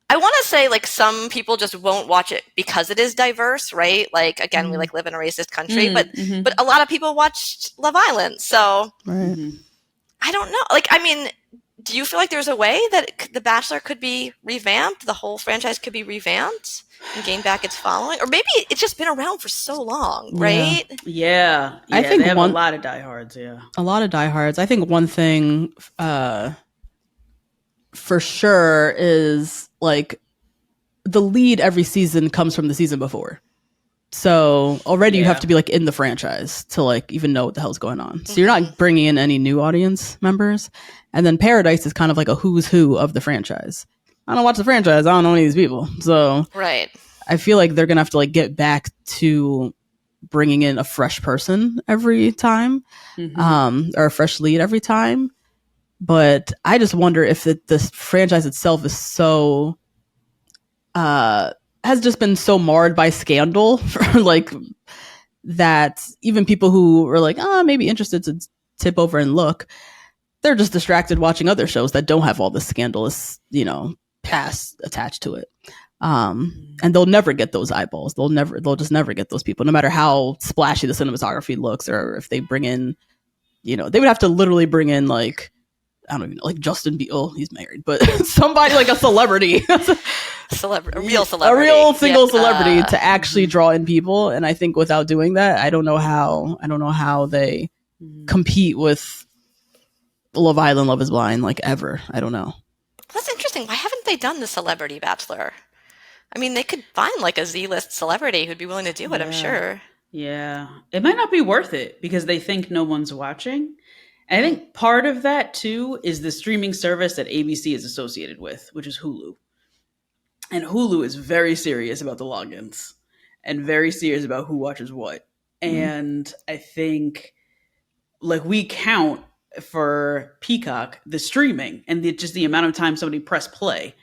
I want to say like some people just won't watch it because it is diverse, right? Like again, we like live in a racist country, but a lot of people watched Love Island, so I don't know. Like, I mean, do you feel like there's a way that The Bachelor could be revamped? The whole franchise could be revamped and gain back its following? Or maybe it's just been around for so long, right? Yeah. I think they have a lot of diehards, A lot of diehards. I think one thing for sure is like the lead every season comes from the season before. So already you have to be like in the franchise to like even know what the hell's going on. So you're not bringing in any new audience members. And then Paradise is kind of like a who's who of the franchise. I don't watch the franchise. I don't know any of these people. So right. I feel like they're going to have to like get back to bringing in a fresh person every time, or a fresh lead every time. But I just wonder if this franchise itself is so, has just been so marred by scandal for like that even people who are like, maybe interested to tip over and look, they're just distracted watching other shows that don't have all the scandalous, past attached to it. And they'll never get those eyeballs. They'll just never get those people, no matter how splashy the cinematography looks, or if they bring in, they would have to literally bring in like, I don't even know, like Justin Bieber. Oh, he's married, but somebody like a celebrity, a real celebrity, a real single celebrity to actually draw in people. And I think without doing that, I don't know how they compete with Love Island, Love is Blind, like ever. I don't know. That's interesting. Why haven't they done the Celebrity Bachelor? I mean, they could find like a Z-list celebrity who'd be willing to do it, I'm sure. Yeah. It might not be worth it because they think no one's watching. And I think part of that too is the streaming service that ABC is associated with, which is Hulu. And Hulu is very serious about the logins and very serious about who watches what. And I think like we count for Peacock the streaming and just the amount of time somebody pressed play.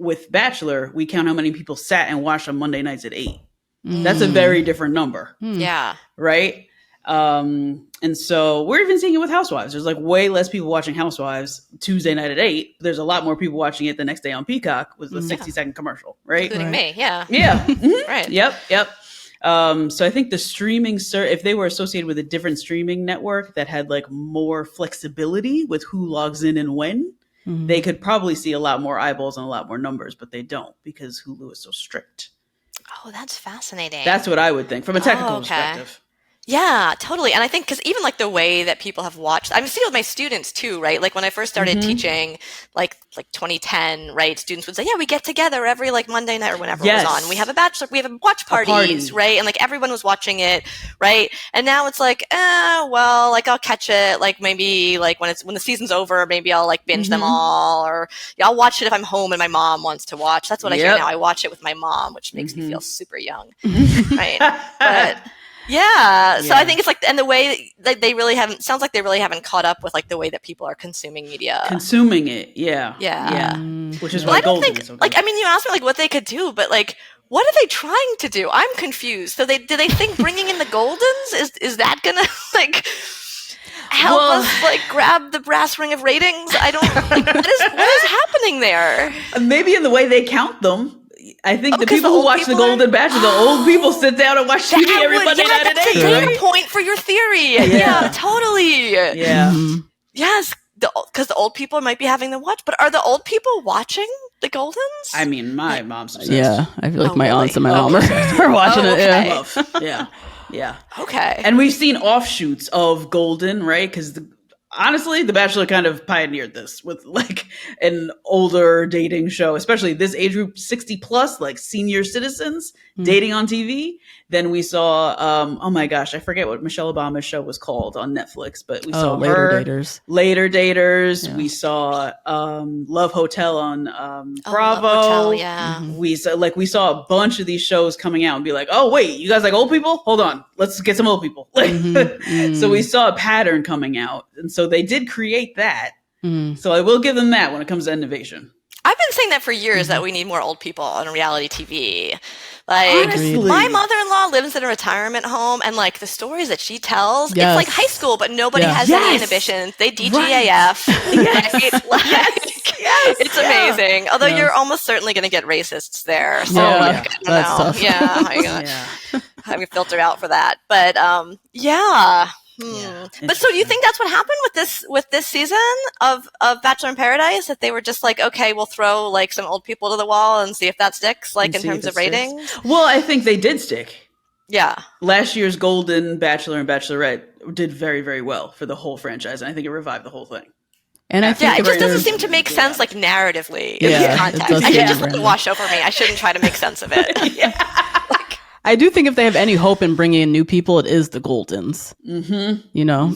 With Bachelor, we count how many people sat and watched on Monday nights at 8. That's a very different number. Yeah. Right? And so we're even seeing it with Housewives. There's like way less people watching Housewives Tuesday night at 8. There's a lot more people watching it the next day on Peacock with the 60-second commercial, right? Including me, yeah. Yeah. Right. Yep. So I think the streaming, if they were associated with a different streaming network that had like more flexibility with who logs in and when, they could probably see a lot more eyeballs and a lot more numbers, but they don't because Hulu is so strict. Oh, that's fascinating. That's what I would think from a technical perspective. Yeah, totally. And I think because even like the way that people have watched, I mean, see with my students too, right? Like when I first started teaching, like 2010, right? Students would say, yeah, we get together every like Monday night or whenever it was on. We have a bachelor, we have a watch parties, right? And like everyone was watching it, right? And now it's like, well, like I'll catch it, like maybe like when the season's over, maybe I'll like binge them all, or I'll watch it if I'm home and my mom wants to watch. That's what I hear now. I watch it with my mom, which makes me feel super young, right? But yeah. So I think it's like, and the way that they really haven't, sounds like they really haven't caught up with like the way that people are consuming media. Consuming it. Yeah. Which is why I don't Golden think, is so good. like, I mean, you asked me like what they could do, but like, what are they trying to do? I'm confused. So do they think bringing in the Goldens is that gonna like help us like grab the brass ring of ratings? I don't like what is happening there? Maybe in the way they count them. I think the 'cause people who watch The Golden Bachelor, the old people sit down and watch TV every Monday night at 8. That's a data point for your theory. Yeah, totally. Yeah. Yes, because the old people might be having them watch, but are the old people watching The Goldens? I mean, my mom's obsessed. Yeah, I feel like my aunts and my mom are watching it. Yeah. Okay. And we've seen offshoots of Golden, right? Because honestly, The Bachelor kind of pioneered this with like an older dating show, especially this age group, 60 plus, like senior citizens dating on TV. Then we saw, oh my gosh, I forget what Michelle Obama's show was called on Netflix, but we saw Later Daters. Later Daters. Yeah. We saw Love Hotel on Bravo. Love Hotel, We saw a bunch of these shows coming out and be like, oh wait, you guys like old people? Hold on, let's get some old people. So we saw a pattern coming out, and so they did create that. So I will give them that when it comes to innovation. I've been saying that for years that we need more old people on reality TV. Like, honestly, my mother-in-law lives in a retirement home, and like the stories that she tells, it's like high school, but nobody has any inhibitions. They DGAF. It's amazing. Although you're almost certainly going to get racists there. So that's tough. How you filter out for that. But But so do you think that's what happened with this season of Bachelor in Paradise? That they were just like, okay, we'll throw like some old people to the wall and see if that sticks, like in terms of ratings? Well, I think they did stick. Yeah. Last year's Golden Bachelor and Bachelorette did very, very well for the whole franchise, and I think it revived the whole thing. And I think it just doesn't seem to make sense, like narratively in this context. I should just let it wash over me. I shouldn't try to make sense of it. I do think if they have any hope in bringing in new people, it is the Goldens. You know?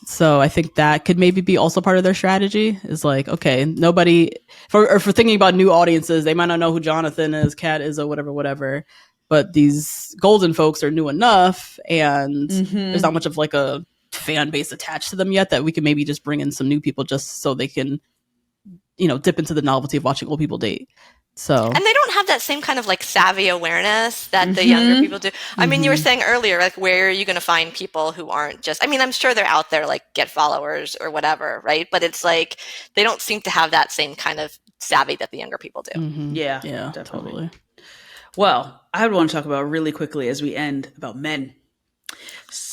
So I think that could maybe be also part of their strategy is like, okay, nobody, for thinking about new audiences, they might not know who Jonathan is, Kat is, or whatever. But these Golden folks are new enough, and there's not much of like a fan base attached to them yet that we can maybe just bring in some new people just so they can, dip into the novelty of watching old people date. So, and they don't have that same kind of like savvy awareness that the younger people do. I mean, you were saying earlier, like, where are you going to find people who aren't just, I mean, I'm sure they're out there, like, get followers or whatever, right? But it's like, they don't seem to have that same kind of savvy that the younger people do. Yeah, definitely. Totally. Well, I would want to talk about really quickly as we end about men.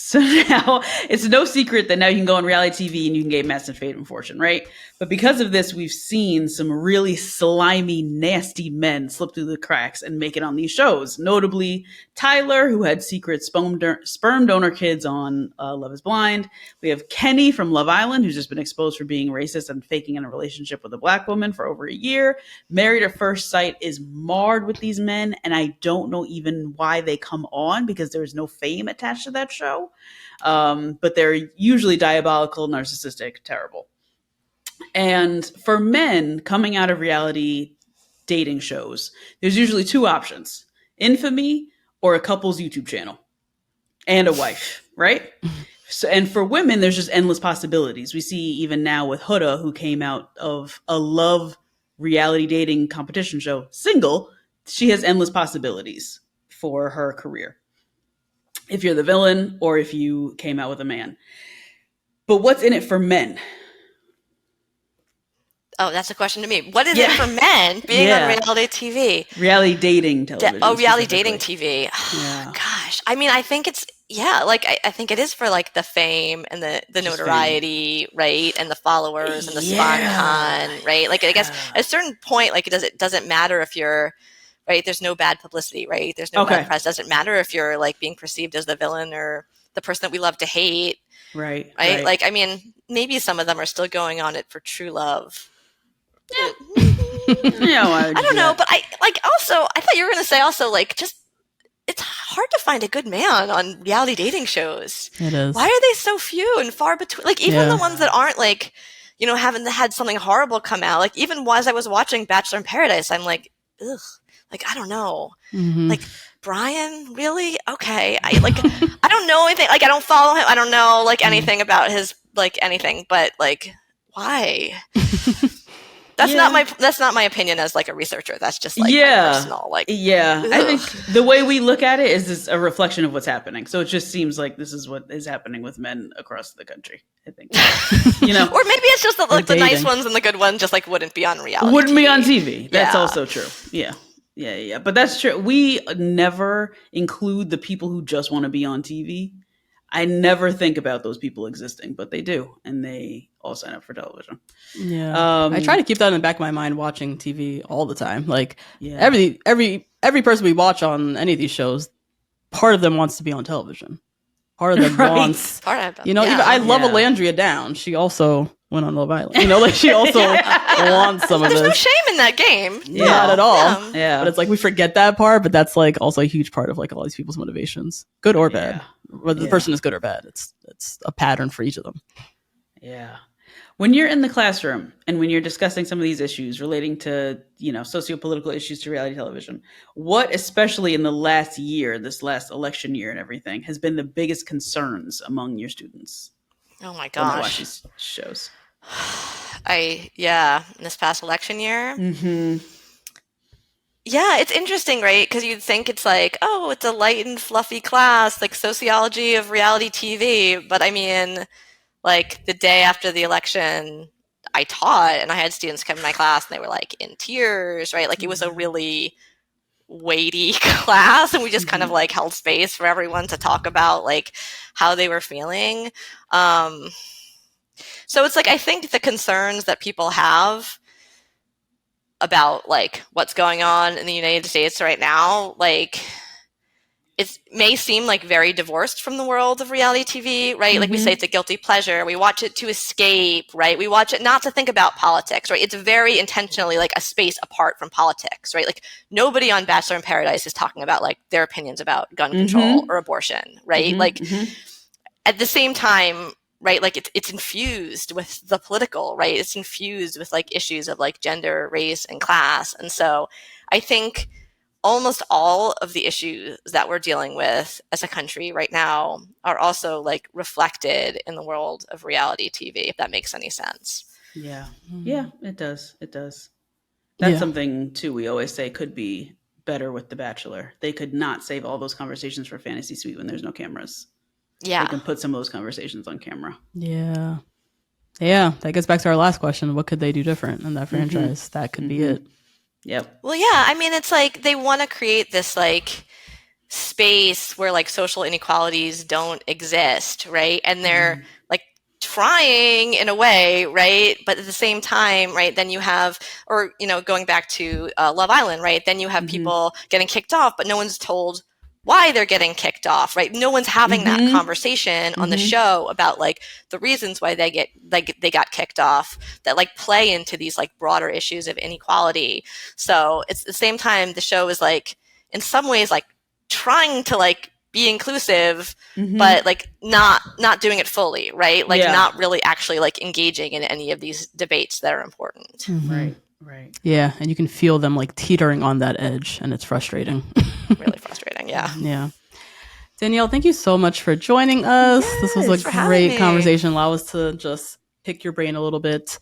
So now it's no secret that now you can go on reality TV and you can gain massive fame and fortune, right? But because of this, we've seen some really slimy, nasty men slip through the cracks and make it on these shows. Notably, Tyler, who had secret sperm donor kids on Love is Blind. We have Kenny from Love Island, who's just been exposed for being racist and faking in a relationship with a black woman for over a year. Married at First Sight is marred with these men, and I don't know even why they come on because there's no fame attached to that show. But they're usually diabolical, narcissistic, terrible. And for men coming out of reality dating shows, there's usually two options: infamy or a couple's YouTube channel and a wife, right? So, and for women, there's just endless possibilities. We see even now with Huda, who came out of a love reality dating competition show, single, she has endless possibilities for her career. If you're the villain or if you came out with a man. But what's in it for men? Oh, that's a question to me. What is it for men being on reality TV? Reality dating television. Reality dating TV. Oh, gosh. I mean, I think it's, I think it is for like the fame and the notoriety, right? And the followers and the spon, right? Like, I guess at a certain point, like it doesn't matter if you're, right? There's no bad publicity, right? There's no bad press. Doesn't matter if you're like being perceived as the villain or the person that we love to hate. Right. Like, I mean, maybe some of them are still going on it for true love. Yeah. I don't know, but I thought you were going to say also like just it's hard to find a good man on reality dating shows. It is. Why are they so few and far between? Like even the ones that aren't like, haven't had something horrible come out. Like even as I was watching Bachelor in Paradise, I'm like, ugh, like I don't know, like Brian, really? Okay, I don't know anything. Like I don't follow him. I don't know like anything about his like anything. But like, why? That's not my opinion as like a researcher. That's just like my personal like. Yeah, ugh. I think the way we look at it is a reflection of what's happening. So it just seems like this is what is happening with men across the country. I think, or maybe it's just that like the nice ones and the good ones just like wouldn't be on reality. Wouldn't be on TV. That's also true. Yeah. But that's true. We never include the people who just want to be on TV. I never think about those people existing, but they do, and they all sign up for television. Yeah, I try to keep that in the back of my mind watching TV all the time. Like every person we watch on any of these shows, part of them wants to be on television. Part of them wants, even I love Alandria Down. She also went on Love Island. Like she also wants some of this. There's no shame in that game. Not at all. Yeah. But it's like we forget that part, but that's like also a huge part of like all these people's motivations, good or bad. Whether the person is good or bad, it's a pattern for each of them. Yeah. When you're in the classroom and when you're discussing some of these issues relating to, socio-political issues to reality television, what, especially in the last year, this last election year and everything, has been the biggest concerns among your students? Oh my gosh. When watch these shows. In this past election year. Mm-hmm. Yeah, it's interesting, right? Because you'd think it's like, oh, it's a light and fluffy class, like sociology of reality TV. But I mean, like the day after the election, I taught and I had students come in my class and they were like in tears, right? Like it was a really weighty class and we just kind of like held space for everyone to talk about like how they were feeling. So it's like, I think the concerns that people have about like what's going on in the United States right now, like it may seem like very divorced from the world of reality TV, right? Mm-hmm. Like we say it's a guilty pleasure. We watch it to escape, right? We watch it not to think about politics, right? It's very intentionally like a space apart from politics, right? Like nobody on Bachelor in Paradise is talking about like their opinions about gun control or abortion, right? Like at the same time, right? Like it's infused with the political, right? It's infused with like issues of like gender, race, and class. And so I think almost all of the issues that we're dealing with as a country right now are also like reflected in the world of reality TV, if that makes any sense. Yeah. Yeah, it does. It does. That's something too we always say could be better with The Bachelor. They could not save all those conversations for Fantasy Suite when there's no cameras. Yeah. They can put some of those conversations on camera. Yeah. Yeah. That gets back to our last question. What could they do different in that franchise? That could be it. Yep. Well, yeah. I mean, it's like they want to create this like space where like social inequalities don't exist, right? And they're like trying in a way, right? But at the same time, right, then you have, or, you know, going back to Love Island, right? Then you have people getting kicked off, but no one's told why they're getting kicked off, right? No one's having that conversation on the show about like the reasons why they got kicked off that like play into these like broader issues of inequality. So it's at the same time, the show is like, in some ways, like trying to like be inclusive, but like not doing it fully, right? Like not really actually like engaging in any of these debates that are important. Right. Yeah, and you can feel them like teetering on that edge, and it's frustrating. Really frustrating, yeah. Yeah. Danielle, thank you so much for joining us. This was a great conversation. Allow us to just pick your brain a little bit.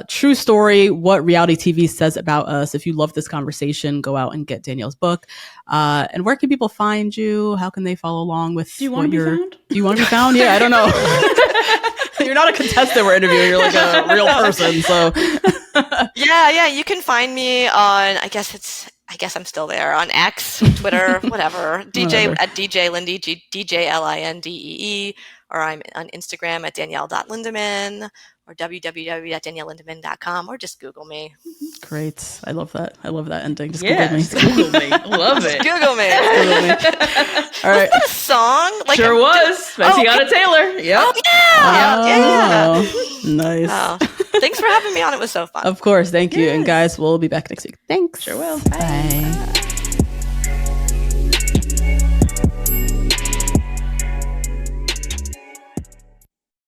True story, what reality TV says about us. If you love this conversation, go out and get Danielle's book. And where can people find you? How can they follow along with Do you want to be found? Do you want to be found? Yeah, I don't know. You're not a contestant we're interviewing. You're like a real person. So yeah. You can find me on, I guess I'm still there on X, Twitter, whatever. DJ at DJ Lindy, DJLINDEE, or I'm on Instagram at Danielle.Lindemann, or www.daniellelindemann.com, or just Google me. Great. I love that. I love that ending. Just Google me. Google me. Love it. Google me. All right. Wasn't that a song? Like sure was. By Tiana Taylor. Yep. Oh, yeah. Nice. Oh, thanks for having me on. It was so fun. Of course. Thank you. And guys, we'll be back next week. Thanks. Sure will. Bye.